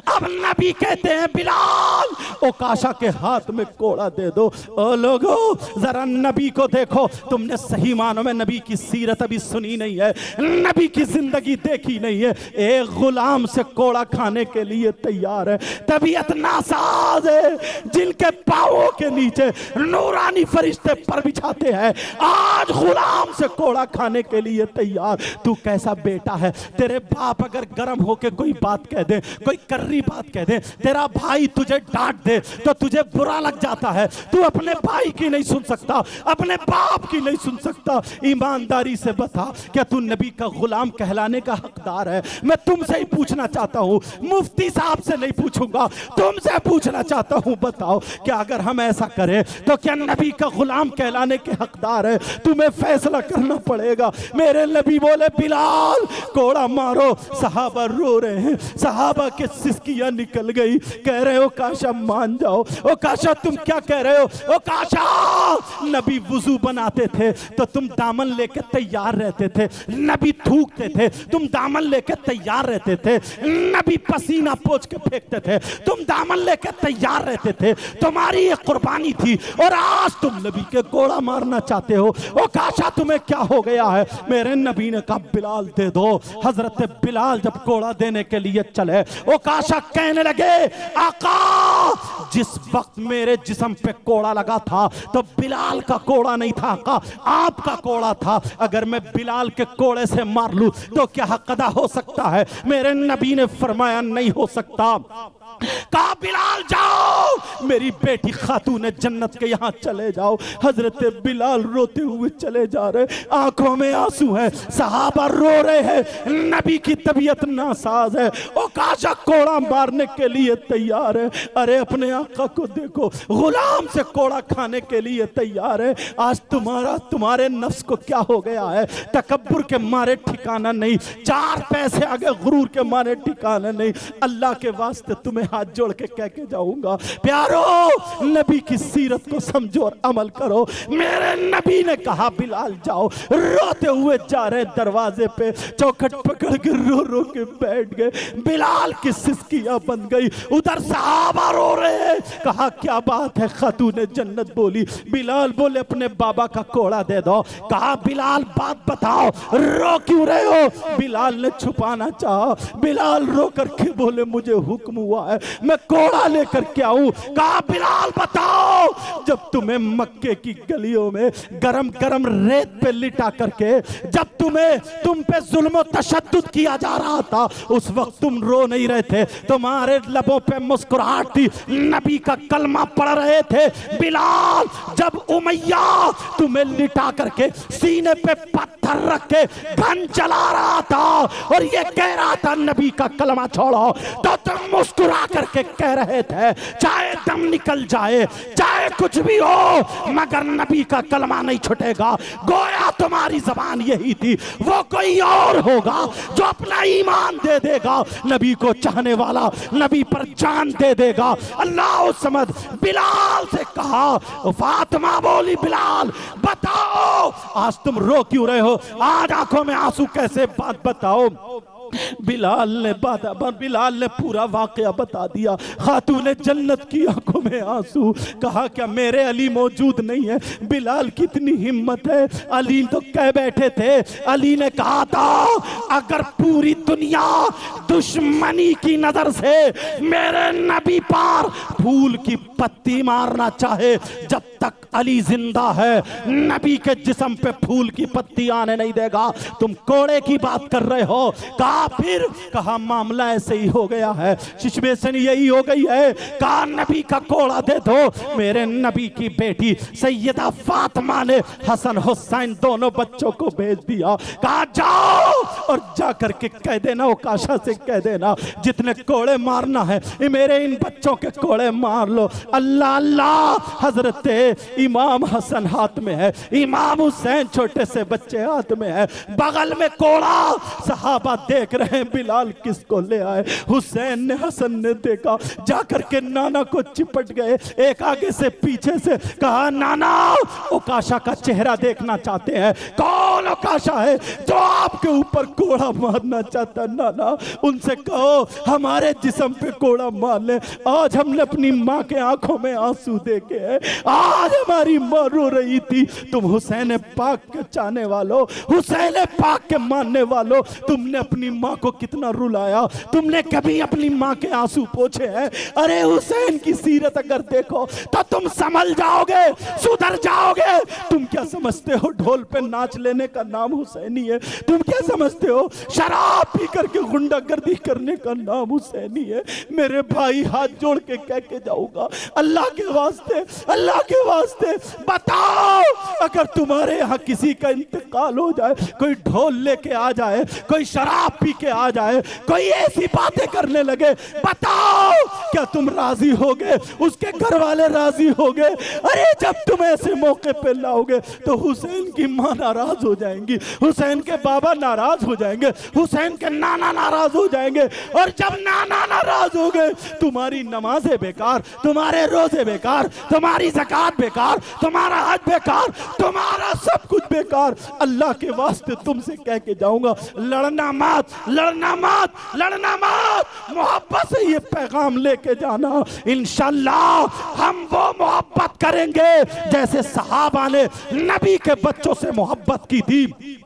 अब नबी कहते हैं बिलाल ओ काशा के हाथ में कोड़ा दे दो। ओ लोगो जरा नबी को देखो, तुमने सही मानों में नबी की सीरत अभी सुनी नहीं है, नबी की जिंदगी देखी नहीं है। एक गुलाम से कोड़ा खाने के लिए तैयार है, तबीयत नासाज है, जिनके पांवों के नीचे नूरानी फरिश्ते पर बिछाते हैं, आज गुलाम से कोड़ा खाने के लिए तैयार। तू कैसा बेटा है? तेरे बाप अगर गर्म होके कोई बात कह दे, कोई कर्री बात कह दे, तेरा भाई तुझे डांट दे तो तुझे बुरा लग जाता है। तू अपने भाई की नहीं सुन सकता, अपने बाप की नहीं सुन सकता। ईमानदारी से बता, क्या तू नबी का गुलाम कहलाने का हकदार है? मैं तुमसे ही पूछना चाहता हूँ, मुफ्ती साहब से नहीं पूछूंगा, तुमसे पूछना चाहता हूँ। बताओ क्या अगर हम ऐसा करें तो क्या नबी का गुलाम कहलाने के हकदार है? तुम्हें फैसला करना पड़ेगा। मेरे नबी बोले बिलाल कोड़ा मारो। सहाबा रो रहे हैं, सहाबा के सिसकियां निकल गई। कह रहे हो काशा मान जाओ। ओ काशा तुम क्या कह रहे हो? ओ काशा नबी वुजू बनाते थे तो तुम दामन लेके तैयार रहते थे, नबी थूकते थे तुम दामन लेके तैयार रहते थे, नबी पसीना पोंछ के फेंकते थे तुम दामन लेके तैयार रहते थे। तुम्हारी ये कुर्बानी थी और आज तुम नबी के कोड़ा मारना चाहते हो। ओ काशा तुम्हें क्या हो गया है? मेरे नबी ने कहा बिलाल दे दो। हजरत बिलाल जब कोड़ा देने के लिए चले, ओ काशा कहने लगे आका जिस वक्त मेरे जिस्म पे कोड़ा लगा था तो बिलाल का कोड़ा नहीं था आका, आपका कोड़ा था। अगर मैं बिलाल के कोड़े से मार लूं तो क्या हक अदा हो सकता है? मेरे नबी ने फरमाया नहीं हो सकता। कहा बिलाल जाओ, मेरी बेटी खातून जन्नत के यहाँ चले जाओ। हजरत बिलाल रोते हुए चले जा रहे, आंखों में आंसू है, सहाबा रो रहे हैं, नबी की तबीयत नासाज है। ओ काशा कोड़ा मारने के लिए तैयार है। अरे अपने आका को देखो, गुलाम से कोड़ा खाने के लिए तैयार है। आज तुम्हारे नफ्स को क्या हो गया है? तकब्बुर के मारे ठिकाना नहीं, चार पैसे आगे गुरूर के मारे ठिकाना नहीं। अल्लाह के वास्ते तुम्हें हाथ जोड़ के कह के जाऊंगा, प्यारो नबी की सीरत को समझो और अमल करो। मेरे नबी ने कहा बिलाल जाओ। रोते हुए जा रहे दरवाजे पे, चौखट पकड़ के रो रो के बैठ गए। बिलाल की सिसकियां बन गई, उधर सहाबा रो रहे हैं। कहा क्या बात है? खातून जन्नत बोली। बिलाल बोले अपने बाबा का कोड़ा दे दो। कहा बिलाल बात बताओ, रो क्यों रहे हो? बिलाल ने छुपाना चाहा। बिलाल रो करके बोले मुझे हुक्म हुआ है मैं कोड़ा लेकर के आऊं। कहा बिलाल बताओ, जब तुम्हें मक्के की गलियों में गरम गरम रेत पे लिटा करके जब तुम पे जुल्म तशद्दुद किया जा रहा था, उस वक्त तुम रो नहीं रहे थे, तुम्हारे लबों पे मुस्कुराहट थी, नबी का कलमा पढ़ रहे थे। बिलाल जब उमैया तुम्हें लिटा करके सीने पे पत्थर रख के घन चला रहा था और ये कह रहा था नबी का कलमा छोड़ो, तो तुम मुस्कुरा करके कह रहे थे चाहे दम निकल जाए, चाहे कुछ भी हो, मगर नबी का कलमा नहीं छूटेगा। गोया तुम्हारी जबान यही थी। वो कोई और होगा जो अपना ईमान दे देगा, नबी को चाहने वाला, नबी पर जान दे देगा। अल्लाह समझ। बिलाल से कहा, फातिमा बोली बिलाल बताओ आज तुम रो क्यों रहे हो? आज आंखों में आंसू कैसे? बात बताओ। बिलाल ने पूरा वाकया बता दिया। खातून जन्नत की आंखों में आंसू। कहा क्या मेरे अली मौजूद नहीं है? बिलाल कितनी हिम्मत है, अली तो कह बैठे थे। अली ने कहा था अगर पूरी दुनिया दुश्मनी की नजर से मेरे नबी पर फूल की पत्ती मारना चाहे, जब तक अली जिंदा है नबी के जिस्म पे फूल की पत्ती आने नहीं देगा। तुम कोड़े की बात कर रहे हो। कहा फिर? कहा मामला ऐसे ही हो गया है, सिचुएशन यही हो गई है। कहा नबी का कोड़ा दे दो। मेरे नबी की बेटी सैयदा फातिमा ने हसन हुसैन दोनों बच्चों को भेज दिया। कहा जाओ और जा करके कह देना, उकाशा से कह देना जितने कोड़े मारना है मेरे इन बच्चों के कोड़े मार लो। अल्लाह अल्लाह, हजरत इमाम हसन हाथ में है, इमाम हुसैन छोटे से बच्चे हाथ में है, बगल में कोड़ा। सहाबा देख रहे हैं बिलाल किसको ले आए। हुसैन ने हसन ने देखा, जाकर के नाना को चिपट गए, एक आगे से पीछे से। कहा नाना उकाशा का चेहरा देखना चाहते हैं। कौन उकाशा है जो आपके ऊपर कोड़ा मारना चाहता? नाना उनसे कहो हमारे जिस्म पे कोड़ा मार ले। आज हमने अपनी माँ के आंखों में आंसू देखे हैं, आज हमारी माँ रो रही थी। तुम हुसैन पाक के चाहने वालों, हुसैन पाक के मानने वालों, तुमने अपनी माँ को कितना रुलाया। तुमने कभी अपनी माँ के आंसू पोंछे हैं? अरे हुसैन की सीरत अगर देखो तो तुम संभल जाओगे, सुधर जाओगे। तुम क्या समझते हो ढोल पे नाच लेने का नाम हुसैनी है? तुम क्या समझते हो शराब पी करके गुंडागर्दी करने का नाम हुसैनी है? मेरे भाई हाथ जोड़ के कह के जाऊंगा, अल्लाह के वास्ते, अल्लाह के वास्ते बताओ, अगर तुम्हारे यहाँ किसी का इंतकाल हो जाए, कोई ढोल लेके आ जाए, कोई शराब पी के आ जाए, कोई ऐसी बातें करने लगे, बताओ क्या तुम राजी होगे? उसके घर वाले राजी होगे? अरे जब तुम ऐसे मौके पे लाओगे तो हुसैन की माँ नाराज हो जाएंगी, हुसैन के बाबा नाराज हो जाएंगे, हुसैन के नाना नाराज हो जाएंगे। और जब नाना नाराज हो गए तुम्हारी नमाजें बेकार, तुम्हारे रोजे बेकार, तुम्हारी ज़कात बेकार, तुम्हारा हज बेकार, तुम्हारा सब कुछ बेकार। अल्लाह के वास्ते तुमसे कह के जाऊंगा, लड़ना मत, लड़ना मत, लड़ना मत। मोहब्बत से ये पैगाम लेके जाना, इंशाअल्लाह हम वो मोहब्बत करेंगे जैसे सहाबा ने नबी के बच्चों से मोहब्बत की थी।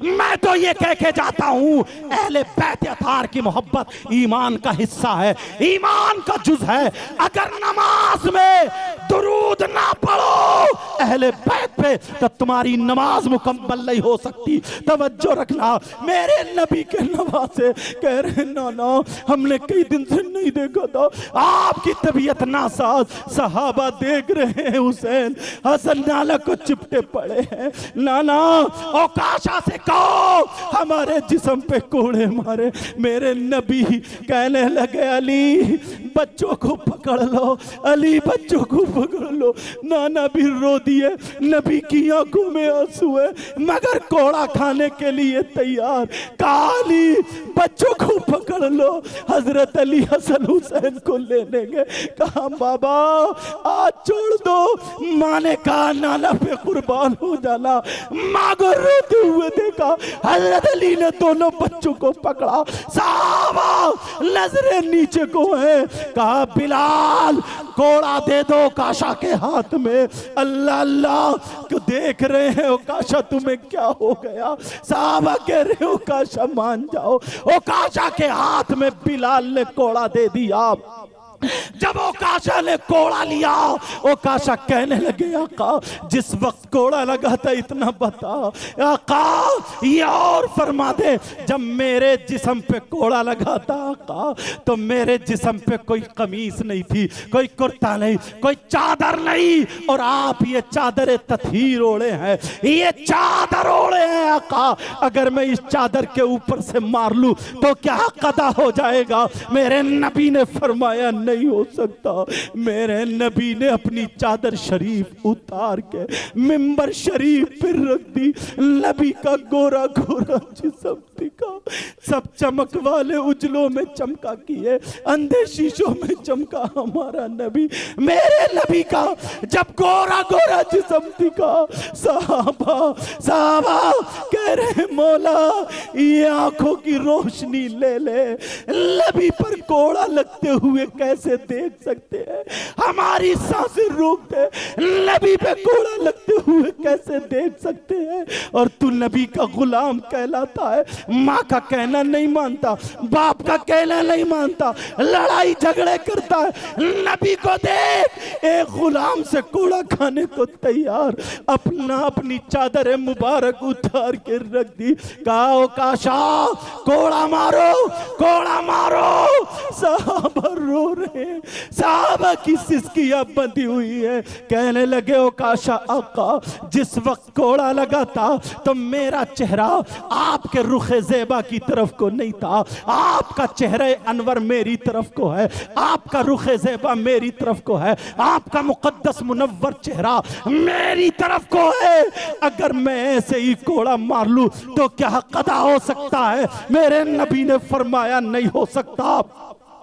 मैं तो ये कह के जाता हूँ, अहले बैत अतार की मोहब्बत ईमान का हिस्सा है, ईमान का जुज है। अगर नमाज में दुरूद ना पढ़ो अहले बैत पे तो तुम्हारी नमाज मुकम्मल नहीं हो सकती। तवज्जो रखना, मेरे नबी के नवासे कह रहे नाना हमने कई दिन से नहीं देखा था, आपकी तबीयत नासाज। सहाबा देख रहे हैं हुसैन हसन नाला को चिपटे पड़े हैं। नाना औकाशा से कहो हमारे जिस्म पे कोड़े मारे। मेरे नबी कहने लगे अली बच्चों को पकड़ लो, अली बच्चों को पकड़ लो। नाना भी रो दिए, नबी की आंखों में आंसू है मगर कोड़ा खाने के लिए तैयार। काली बच्चों को पकड़ लो। हजरत अली हसन हुसैन को लेने गए, कहा बाबा आज छोड़ दो। माँ ने कहा नाना पे कुर्बान हो जाना। माँ को रोते हुए देखा, हजरत अली ने दोनों बच्चों को पकड़ा, साहबा नजरें नीचे को है। कहा बिलाल कोड़ा दे दो काशा के हाथ में। अल्लाह अल्लाह को देख रहे हैं, काशा तुम्हें क्या हो गया? साहबा कह रहे हो काशा मान जाओ। ओ काशा के हाथ में बिलाल ने कोड़ा दे दिया। जब ओकाशा ने कोड़ा लिया, ओकाशा कहने लगे आका जिस वक्त कोड़ा लगा था इतना बता आका, ये और फरमा दे। जब मेरे जिस्म पे कोड़ा लगा था आका तो मेरे जिस्म पे कोई कमीज नहीं थी, कोई कुर्ता नहीं, कोई चादर नहीं, और आप ये चादर तथहीर ओढ़े हैं, ये चादर ओढ़े हैं आका। अगर मैं इस चादर के ऊपर से मार लूं तो क्या कदा हो जाएगा? मेरे नबी ने फरमाया नहीं हो सकता। मेरे नबी ने अपनी चादर शरीफ उतार के मिंबर शरीफ पर रख दी। नबी का गोरा गोरा जिस्म दिखा, सब चमक वाले उजलों में चमका किए, अंधे शीशों में चमका हमारा नबी। मेरे नबी का जब गोरा गोरा जिस्म दिखा, साहबा साहबा कह रहे मौला ये आंखों की रोशनी ले ले। नबी पर कोड़ा लगते हुए कैसे देख सकते हैं? हमारी सांसें रोक दे। नबी पे कोड़ा लगते हुए कैसे देख सकते हैं? और तू नबी का गुलाम कहलाता है, माँ का कहना नहीं मानता, बाप का कहना नहीं मानता, लड़ाई झगड़े करता है। नबी को देख, एक गुलाम से कोड़ा खाने को तैयार, अपनी चादर मुबारक उतार के रख दी। कहा ओकाशा कोड़ा मारो, कोड़ा मारो। साहबा रो रहे रहे हैं। साहबा की सिसकियां बंधी हुई है। कहने लगे ओकाशा आका, जिस वक्त कोड़ा लगा था तो मेरा चेहरा आपके रुखे ज़ेबा की तरफ को नहीं था, आपका चेहरे अनवर मेरी तरफ को है, आपका रुखे ज़ेबा मेरी तरफ को है, आपका मुकद्दस मुनव्वर चेहरा मेरी तरफ को है। अगर मैं ऐसे ही कोड़ा मार लूं तो क्या कदा हो सकता है? मेरे नबी ने फरमाया नहीं हो सकता।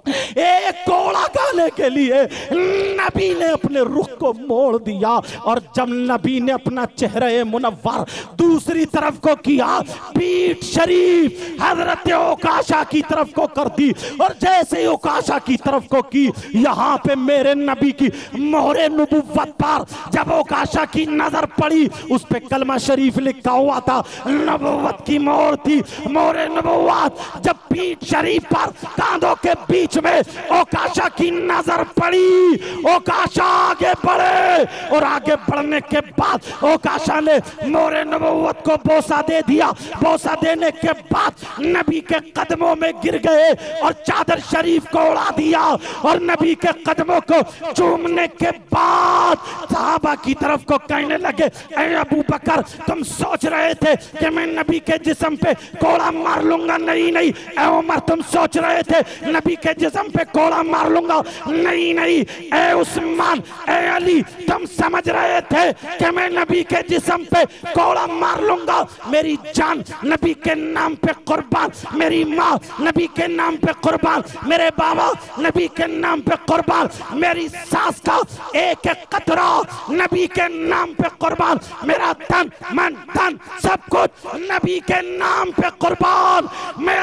एक कोड़ा गाने के लिए नबी ने अपने रुख को मोड़ दिया, और जब नबी ने अपना चेहरे मुनव्वर दूसरी तरफ को किया, पीठ शरीफ हजरत ओकाशा की तरफ को कर दी, और जैसे ही ओकाशा की तरफ को की, यहाँ पे मेरे नबी की मोहरे नबुव्वत पर जब ओकाशा की नजर पड़ी, उस पे कलमा शरीफ लिखा हुआ था, नबुव्वत की मोहर थी, मोहरे नबुव्वत। जब पीठ शरीफ पर कांधों के बीच में ओकाशा की नजर पड़ी, ओकाशा आगे बढ़े, और आगे बढ़ने के बाद ओकाशा ने मोरे नबुव्वत को बोसा दे दिया। बोसा देने के बाद नबी के कदमों में गिर गए और चादर शरीफ को उड़ा दिया, और नबी के कदमों को चूमने के बाद सहाबा की तरफ को कहने लगे, ऐ अबू बकर, तुम सोच रहे थे कि मैं नबी के जिस्म पे कोड़ा मार लूंगा? नहीं नहीं। ऐ उमर, तुम सोच रहे थे नबी के जिस्म पे कोड़ा मार लूंगा? नहीं नहीं। ए उस्मान, ए अली, तुम समझ रहे थे कि मैं नबी के जिस्म पे कोड़ा मार लूंगा? मेरी जान नबी के नाम पे कुर्बान, मेरी माँ नबी के नाम पे कुर्बान, मेरे बाबा नबी के नाम पे कुर्बान, मेरी सास का एक एक कतरा नबी के नाम पे कुर्बान, मेरा तन मन धन सब कुछ नबी के नाम पे कुर्बान। मैं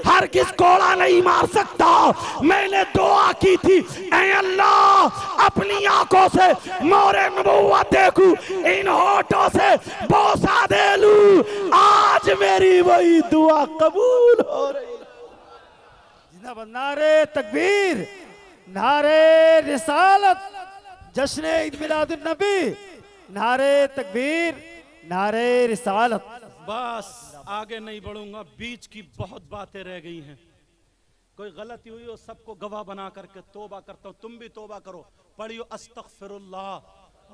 हरगिज कोड़ा नहीं मार सकता। मैंने दुआ की थी, ऐ अल्लाह, अपनी आंखों से मोरे नबुव्वत देखूं, इन होठों से बोसा दे लूं। आज मेरी वही दुआ कबूल हो रही है। जिंदाबाद नारे तकबीर, नारे रिसालत, जश्न ईद मिलादुन नबी, नारे तकबीर, नारे रिसालत। बस आगे नहीं बढ़ूंगा, बीच की बहुत बातें रह गई हैं। कोई गलती हुई हो सबको गवाह बना करके तौबा करता हूं, तुम भी तौबा करो। पढ़ियो अस्तगफिरुल्लाह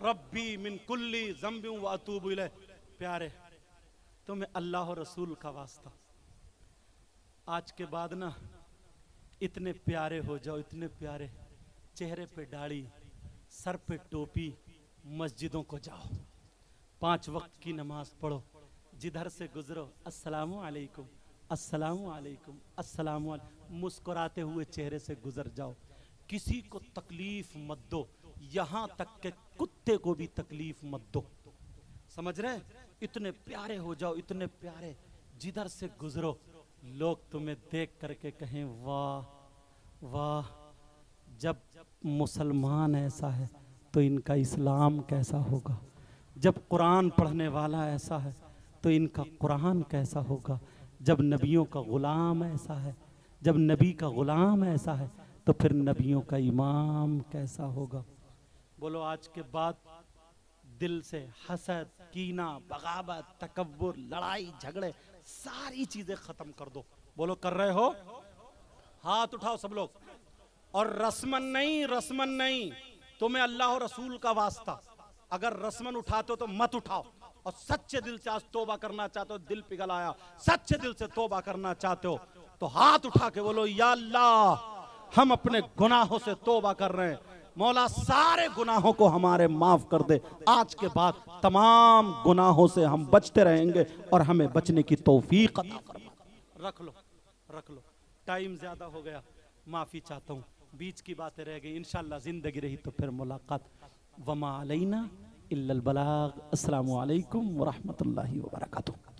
रब्बी मिन कुल्ली ज़ंबिन व अतूबु इलैह। प्यारे, तुम्हें अल्लाह और रसूल का वास्ता, आज के बाद ना इतने प्यारे हो जाओ, इतने प्यारे, चेहरे पे दाढ़ी, सर पे टोपी, मस्जिदों को जाओ, 5 वक्त की नमाज पढ़ो, जिधर से गुजरो अस्सलामु अलैकुम, अस्सलामु अलैकुम, अस्सलामु अलैकुम, मुस्कुराते हुए चेहरे से गुजर जाओ। किसी को तकलीफ मत दो, यहाँ तक के कुत्ते को भी तकलीफ मत दो। समझ रहे? इतने प्यारे हो जाओ, इतने प्यारे, जिधर से गुजरो लोग तुम्हें देख करके कहें वाह वाह, जब मुसलमान ऐसा है तो इनका इस्लाम कैसा होगा, जब कुरान पढ़ने वाला ऐसा है तो इनका कुरान कैसा होगा, जब नबियों का गुलाम ऐसा है, जब नबी का गुलाम ऐसा है तो फिर नबियों का इमाम कैसा होगा। बोलो आज के बाद दिल से हसद, कीना, बगावत, तकब्बुर, लड़ाई झगड़े, सारी चीजें खत्म कर दो। बोलो कर रहे हो? हाथ उठाओ सब लोग। और रस्मन नहीं, रस्मन नहीं, तुम्हें अल्लाह और रसूल का वास्ता, अगर रस्मन उठाते हो तो मत उठाओ, और सच्चे दिल से आज तौबा करना चाहते हो, दिल पिघल आया, सच्चे दिल से तौबा करना चाहते हो तो हाथ उठा के बोलो, या अल्लाह, हम अपने गुनाहों से तौबा कर रहे हैं, मौला सारे गुनाहों को हमारे माफ कर दे। आज के बाद तमाम गुनाहों से हम बचते रहेंगे और हमें बचने की तौफीक अता फरमा। रख लो, रख लो, टाइम ज्यादा हो गया, माफी चाहता हूँ, बीच की बातें रह गई, इंशाल्लाह जिंदगी रही तो फिर मुलाकात। वमा अलैना इल्लल बलाग। अस्सलामु अलैकुम व रहमतुल्लाहि व बरकातुहू।